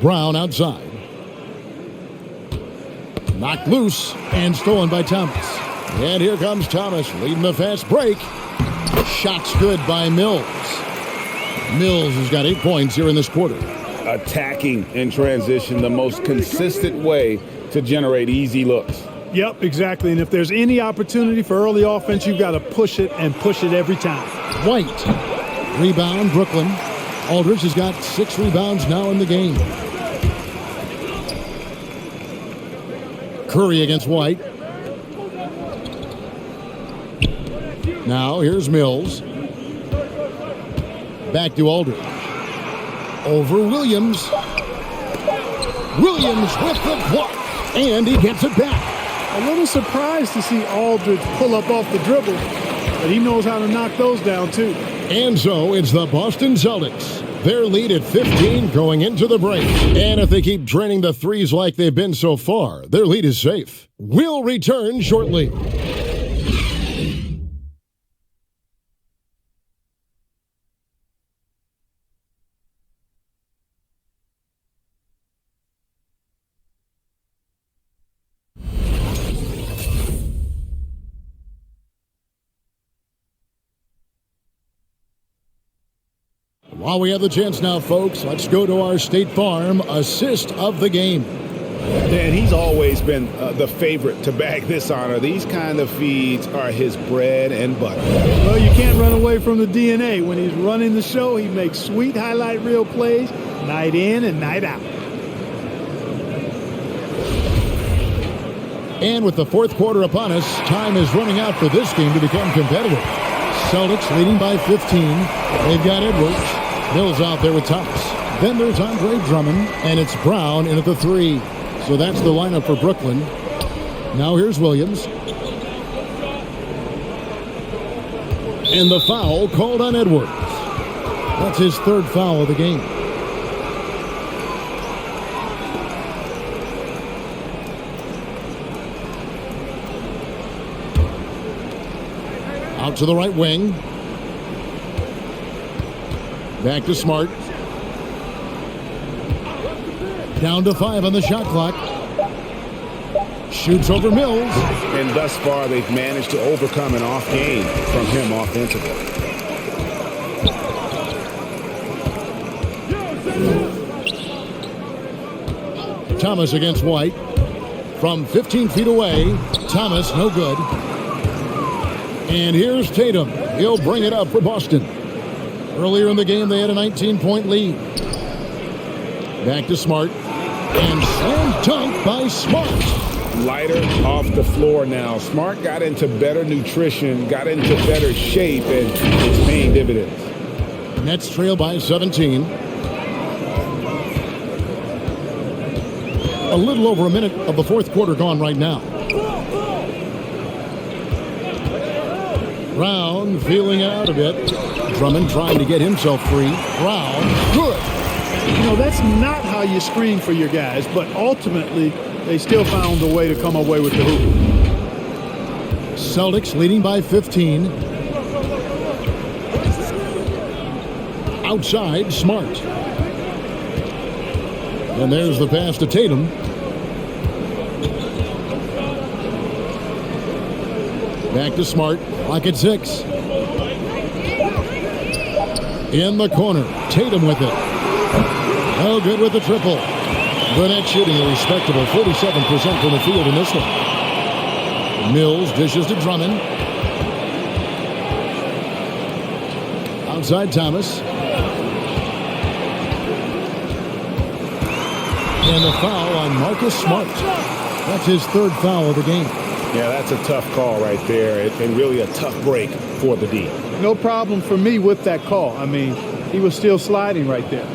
[SPEAKER 1] Brown outside. Knocked loose and stolen by Thomas. And here comes Thomas leading the fast break. Shots good by Mills. Mills has got 8 points here in this quarter.
[SPEAKER 5] Attacking in transition, the most consistent way to generate easy looks.
[SPEAKER 3] Yep, exactly. And if there's any opportunity for early offense, you've got to push it and push it every time.
[SPEAKER 1] White. Rebound, Brooklyn. Aldridge has got 6 rebounds now in the game. Curry against White. Now here's Mills. Back to Aldridge. Over Williams. Williams with the block. And he gets it back.
[SPEAKER 3] A little surprised to see Aldridge pull up off the dribble. but he knows how to knock those down, too.
[SPEAKER 1] And so it's the Boston Celtics. Their lead at 15 going into the break. And if they keep draining the threes like they've been so far, their lead is safe. We'll return shortly. While we have the chance now, folks, let's go to our State Farm assist of the game.
[SPEAKER 5] And he's always been the favorite to bag this honor. These kind of feeds are his bread and butter.
[SPEAKER 3] Well, you can't run away from the DNA. When he's running the show, he makes sweet highlight reel plays night in and night out.
[SPEAKER 1] And with the fourth quarter upon us, time is running out for this game to become competitive. Celtics leading by 15. They've got Edwards. Mills out there with Thomas. Then there's Andre Drummond, and it's Brown in at the 3. So that's the lineup for Brooklyn. Now here's Williams. And the foul called on Edwards. That's his third foul of the game. Out to the right wing. Back to Smart. Down to 5 on the shot clock. Shoots over Mills.
[SPEAKER 5] And thus far, they've managed to overcome an off game from him offensively.
[SPEAKER 1] Thomas against White. From 15 feet away. Thomas, no good. And here's Tatum. He'll bring it up for Boston. Earlier in the game, they had a 19-point lead. Back to Smart. And slam dunk by Smart.
[SPEAKER 5] Lighter off the floor now. Smart got into better nutrition, got into better shape, and it's paying dividends.
[SPEAKER 1] Nets trail by 17. A little over a minute of the fourth quarter gone right now. Brown feeling out a bit. Drummond trying to get himself free. Brown, good.
[SPEAKER 3] You know, that's not how you screen for your guys, but ultimately they still found a way to come away with the hoop.
[SPEAKER 1] Celtics leading by 15. Outside, Smart. And there's the pass to Tatum. Back to Smart. Clock at 6. In the corner. Tatum with it. Oh, good with the triple. The Nets shooting a respectable 47% from the field in this one. Mills dishes to Drummond. Outside Thomas. And the foul on Marcus Smart. That's his third foul of the game.
[SPEAKER 5] Yeah, that's a tough call right there, and really a tough break for the D.
[SPEAKER 3] No problem for me with that call. I mean, he was still sliding right there.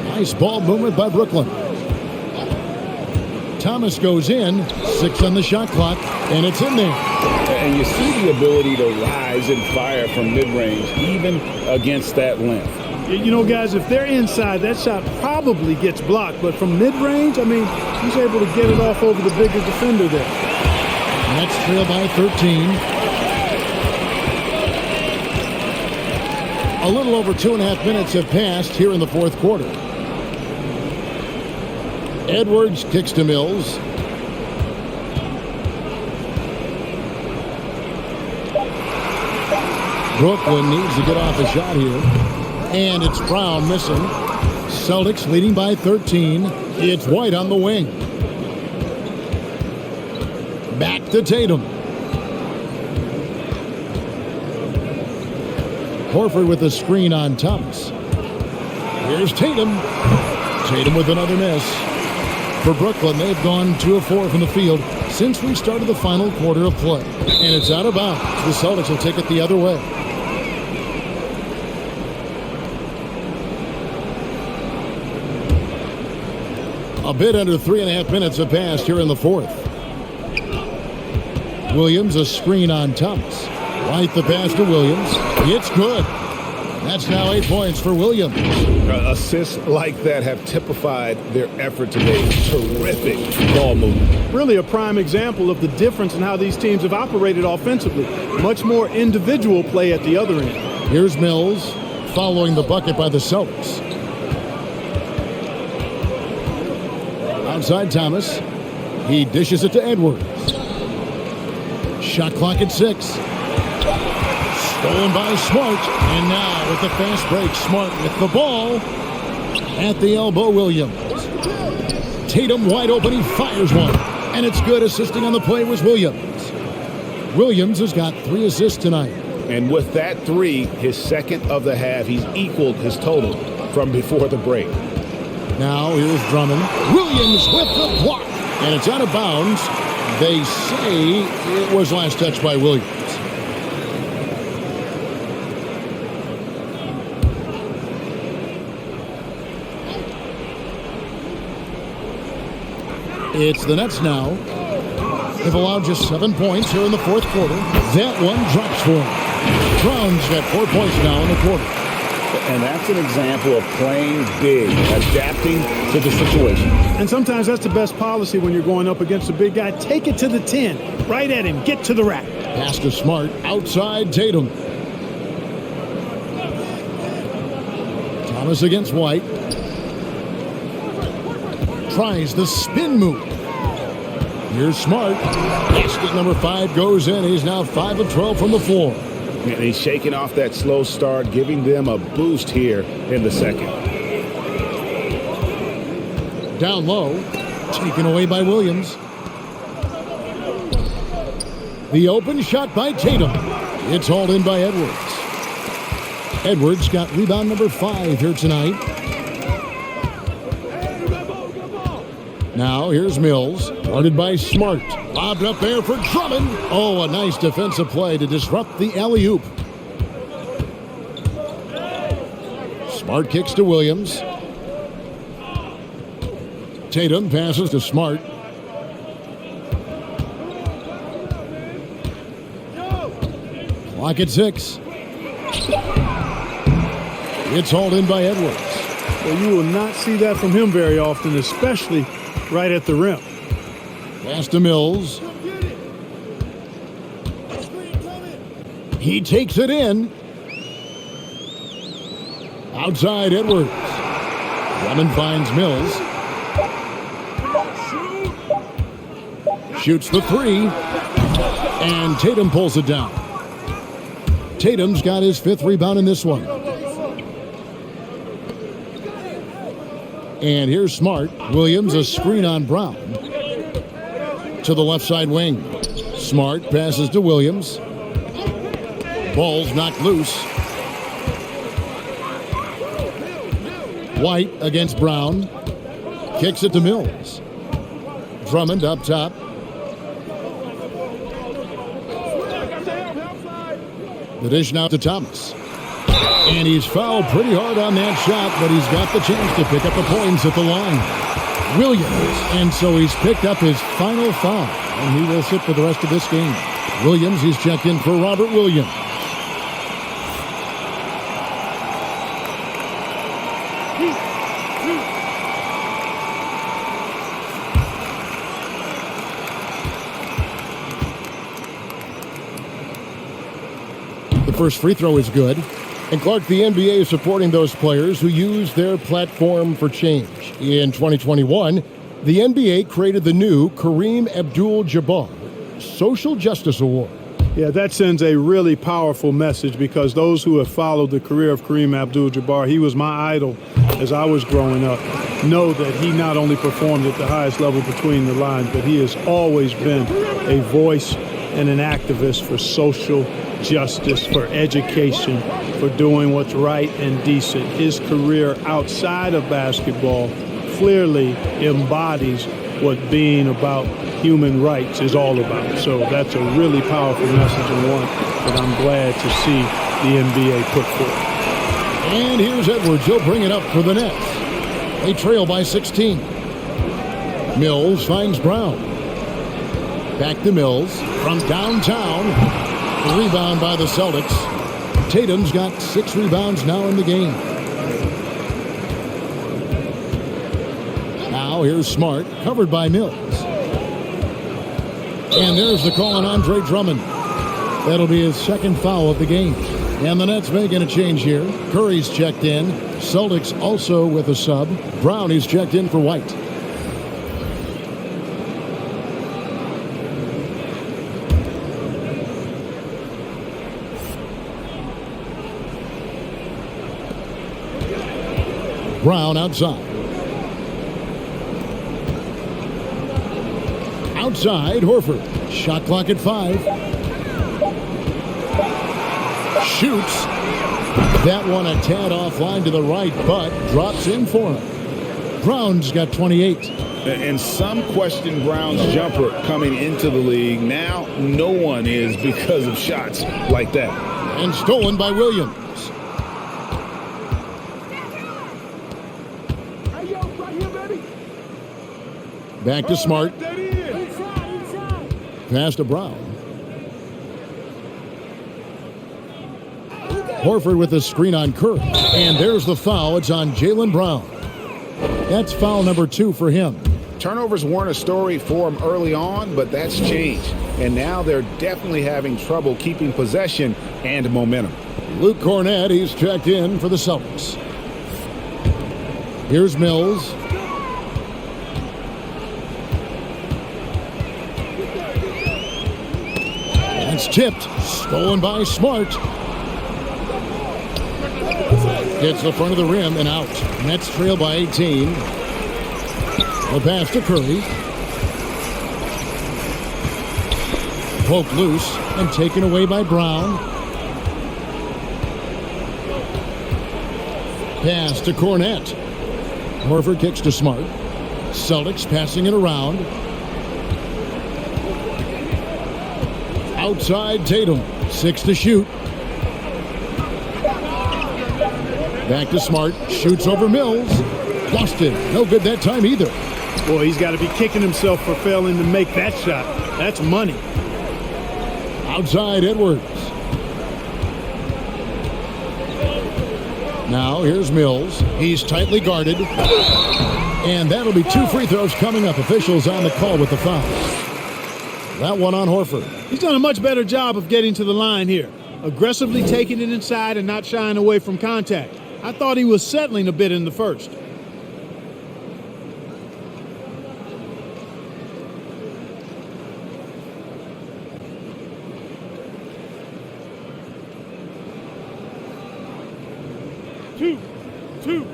[SPEAKER 1] Nice ball movement by Brooklyn. Thomas goes in, 6 on the shot clock, and it's in there.
[SPEAKER 5] And you see the ability to rise and fire from mid-range, even against that length.
[SPEAKER 3] You know, guys, if they're inside, that shot probably gets blocked. But from mid-range, I mean, he's able to get it off over the bigger defender there.
[SPEAKER 1] Nets trail by 13. A little over 2.5 minutes have passed here in the fourth quarter. Edwards kicks to Mills. Brooklyn needs to get off a shot here. And it's Brown missing. Celtics leading by 13. It's White on the wing. Back to Tatum. Horford with a screen on Thomas. Here's Tatum. Tatum with another miss. For Brooklyn, they've gone 2 of 4 from the field since we started the final quarter of play. And it's out of bounds. The Celtics will take it the other way. A bit under 3.5 minutes have passed here in the fourth. Williams, a screen on Thomas. White the pass to Williams. It's good. That's now 8 points for Williams.
[SPEAKER 5] Assists like that have typified their effort today. Terrific ball movement.
[SPEAKER 3] Really a prime example of the difference in how these teams have operated offensively. Much more individual play at the other end.
[SPEAKER 1] Here's Mills following the bucket by the Celtics. Outside Thomas. He dishes it to Edwards. Shot clock at 6. Stolen by Smart. And now with the fast break, Smart with the ball. At the elbow, Williams. Tatum wide open. He fires one. And it's good. Assisting on the play was Williams. Williams has got 3 assists tonight.
[SPEAKER 5] And with that 3, his second of the half, he's equaled his total from before the break.
[SPEAKER 1] Now here's Drummond. Williams with the block. And it's out of bounds. They say it was last touched by Williams. It's the Nets now. They've allowed just 7 points here in the fourth quarter. That one drops for him. Brown's got 4 points now in the quarter.
[SPEAKER 5] And that's an example of playing big, adapting to the situation.
[SPEAKER 3] And sometimes that's the best policy when you're going up against a big guy. Take it to the 10. Right at him. Get to the rack.
[SPEAKER 1] Pass to Smart. Outside Tatum. Thomas against White. Tries the spin move. Here's Smart. Basket number 5 goes in. He's now 5 of 12 from the floor.
[SPEAKER 5] And he's shaking off that slow start, giving them a boost here in the second.
[SPEAKER 1] Down low. Taken away by Williams. The open shot by Tatum. It's hauled in by Edwards. Edwards got rebound number 5 here tonight. Now here's Mills, guarded by Smart. Lobbed up there for Drummond. Oh, a nice defensive play to disrupt the alley-oop. Smart kicks to Williams. Tatum passes to Smart. Clock at 6. It's hauled in by Edwards.
[SPEAKER 3] Well, you will not see that from him very often, especially right at the rim.
[SPEAKER 1] Pass to Mills. He takes it in. Outside Edwards. Drummond finds Mills. Shoots the 3. And Tatum pulls it down. Tatum's got his 5th rebound in this one. And here's Smart. Williams, a screen on Brown. To the left side wing. Smart passes to Williams. Ball's knocked loose. White against Brown. Kicks it to Mills. Drummond up top. The dish now to Thomas. And he's fouled pretty hard on that shot, but he's got the chance to pick up the points at the line. Williams. And so he's picked up his final foul, and he will sit for the rest of this game. Williams, he's checked in for Robert Williams. The first free throw is good. And Clark, the NBA is supporting those players who use their platform for change. In 2021, the NBA created the new Kareem Abdul-Jabbar Social Justice Award.
[SPEAKER 3] Yeah, that sends a really powerful message because those who have followed the career of Kareem Abdul-Jabbar, he was my idol as I was growing up, know that he not only performed at the highest level between the lines, but he has always been a voice and an activist for social justice, for education, for doing what's right and decent. His career outside of basketball clearly embodies what being about human rights is all about. So that's a really powerful message and one that I'm glad to see the NBA put forth.
[SPEAKER 1] And here's Edwards. He'll bring it up for the Nets. They trail by 16. Mills finds Brown. Back to Mills from downtown. Rebound by the Celtics. Tatum's got 6 rebounds now in the game. Now here's Smart, covered by Mills. And there's the call on Andre Drummond. That'll be his 2nd foul of the game. And the Nets making a change here. Curry's checked in. Celtics also with a sub. Brown is checked in for White. Brown outside. Outside, Horford. Shot clock at 5. Shoots. That one a tad offline to the right, but drops in for him. Brown's got 28.
[SPEAKER 2] And some question Brown's jumper coming into the league. Now no one is because of shots like that.
[SPEAKER 1] And stolen by Williams. Back to Smart. Pass to Brown. Horford with a screen on Curry. And there's the foul. It's on Jaylen Brown. That's foul number 2 for him.
[SPEAKER 5] Turnovers weren't a story for him early on, but that's changed. And now they're definitely having trouble keeping possession and momentum.
[SPEAKER 1] Luke Cornett, he's checked in for the Celtics. Here's Mills. It's tipped. Stolen by Smart. Gets the front of the rim and out. Nets trail by 18. The pass to Curry. Poked loose and taken away by Brown. Pass to Cornett. Horford kicks to Smart. Celtics passing it around. Outside Tatum. 6 to shoot. Back to Smart. Shoots over Mills. Lost it. No good that time either.
[SPEAKER 3] Boy, he's got to be kicking himself for failing to make that shot. That's money.
[SPEAKER 1] Outside Edwards. Now here's Mills. He's tightly guarded. And that'll be 2 free throws coming up. Officials on the call with the foul. That one on Horford.
[SPEAKER 3] He's done a much better job of getting to the line here. Aggressively taking it inside and not shying away from contact. I thought he was settling a bit in the first. Two.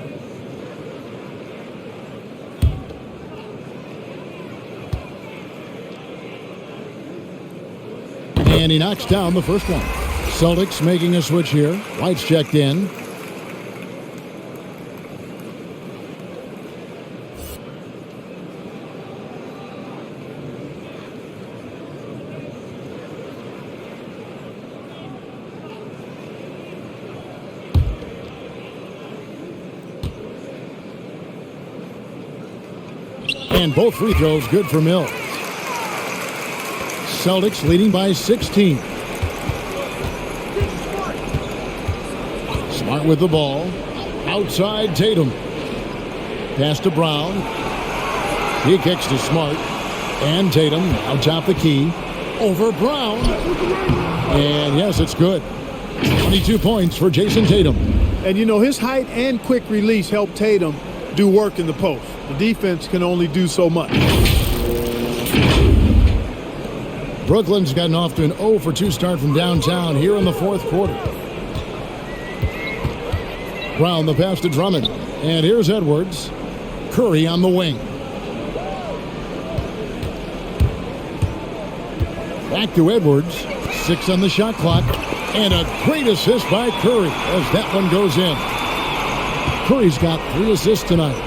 [SPEAKER 1] And he knocks down the first one. Celtics making a switch here. White's checked in. And both free throws good for Mills. Celtics leading by 16. Smart with the ball. Outside Tatum. Pass to Brown. He kicks to Smart. And Tatum on top the key. Over Brown. And yes, it's good. 22 points for Jason Tatum.
[SPEAKER 3] And you know, his height and quick release help Tatum do work in the post. The defense can only do so much.
[SPEAKER 1] Brooklyn's gotten off to an 0 for 2 start from downtown here in the 4th quarter. Brown the pass to Drummond. And here's Edwards. Curry on the wing. Back to Edwards. 6 on the shot clock. And a great assist by Curry as that one goes in. Curry's got 3 assists tonight.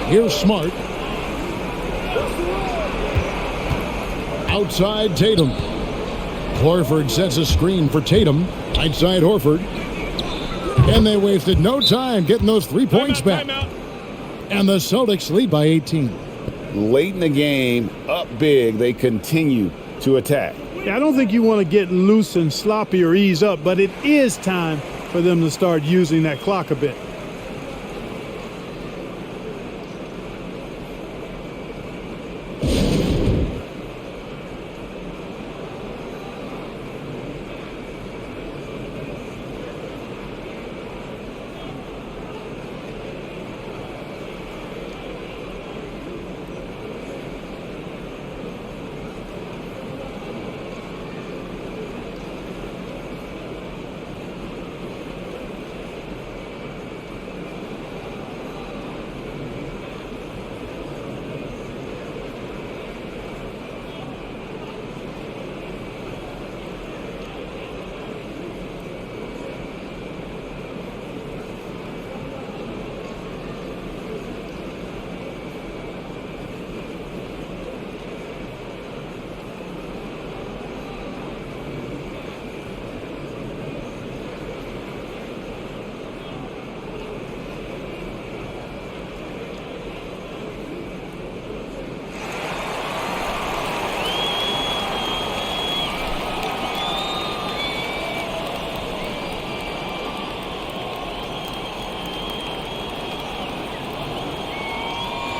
[SPEAKER 1] Here's Smart. Outside Tatum. Horford sets a screen for Tatum. Outside Horford. And they wasted no time getting those 3 points back. And the Celtics lead by 18.
[SPEAKER 5] Late in the game, up big, they continue to attack.
[SPEAKER 3] Yeah, I don't think you want to get loose and sloppy or ease up, but it is time for them to start using that clock a bit.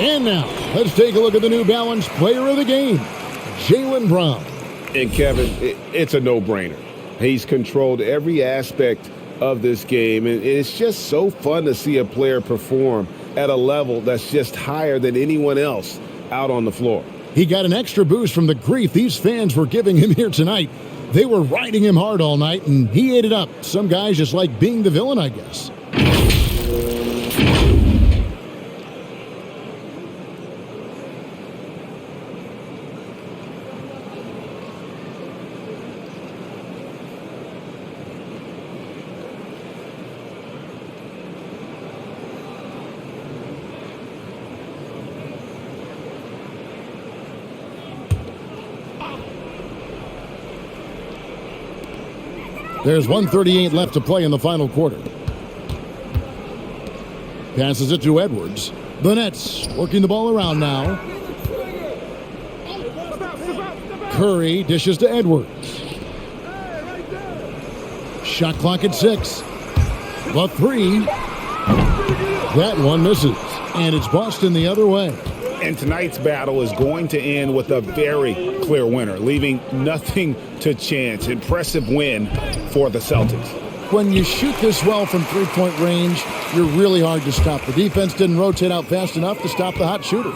[SPEAKER 1] And now, let's take a look at the New Balance player of the game, Jaylen Brown.
[SPEAKER 5] And Kevin, it's a no-brainer. He's controlled every aspect of this game, and it's just so fun to see a player perform at a level that's just higher than anyone else out on the floor.
[SPEAKER 1] He got an extra boost from the grief these fans were giving him here tonight. They were riding him hard all night, and he ate it up. Some guys just like being the villain, I guess. There's 1:38 left to play in the final quarter. Passes it to Edwards. The Nets working the ball around now. Curry dishes to Edwards. Shot clock at 6. The three. That one misses. And it's Boston the other way.
[SPEAKER 5] And tonight's battle is going to end with a very clear winner, leaving nothing to chance. Impressive win for the Celtics.
[SPEAKER 1] When you shoot this well from three-point range, you're really hard to stop. The defense didn't rotate out fast enough to stop the hot shooters.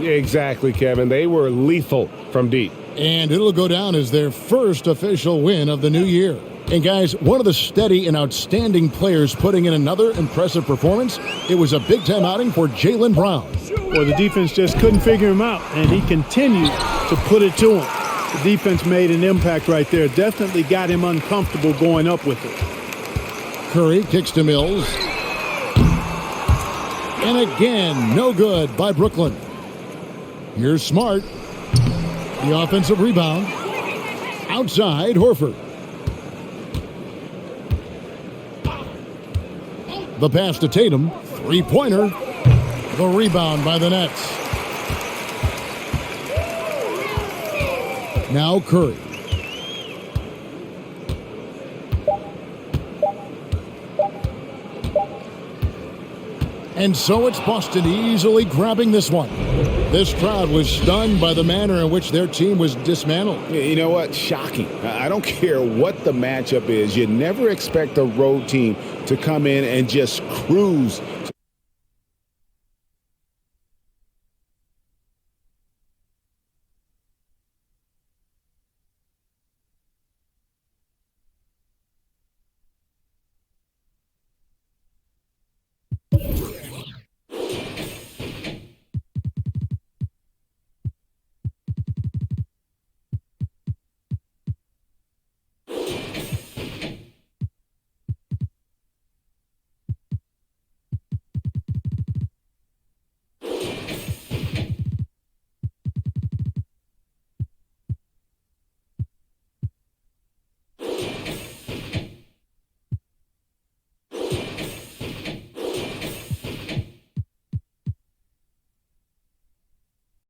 [SPEAKER 5] Exactly, Kevin. They were lethal from deep.
[SPEAKER 1] And it'll go down as their first official win of the new year. And guys, one of the steady and outstanding players putting in another impressive performance, it was a big-time outing for Jaylen Brown.
[SPEAKER 3] Well, the defense just couldn't figure him out, and he continued to put it to him. The defense made an impact right there. Definitely got him uncomfortable going up with it.
[SPEAKER 1] Curry kicks to Mills. And again, no good by Brooklyn. Here's Smart. The offensive rebound. Outside, Horford. The pass to Tatum. Three-pointer. The rebound by the Nets. Now Curry. And so it's Boston easily grabbing this one. This crowd was stunned by the manner in which their team was dismantled.
[SPEAKER 5] You know what? Shocking. I don't care what the matchup is. You never expect a road team to come in and just cruise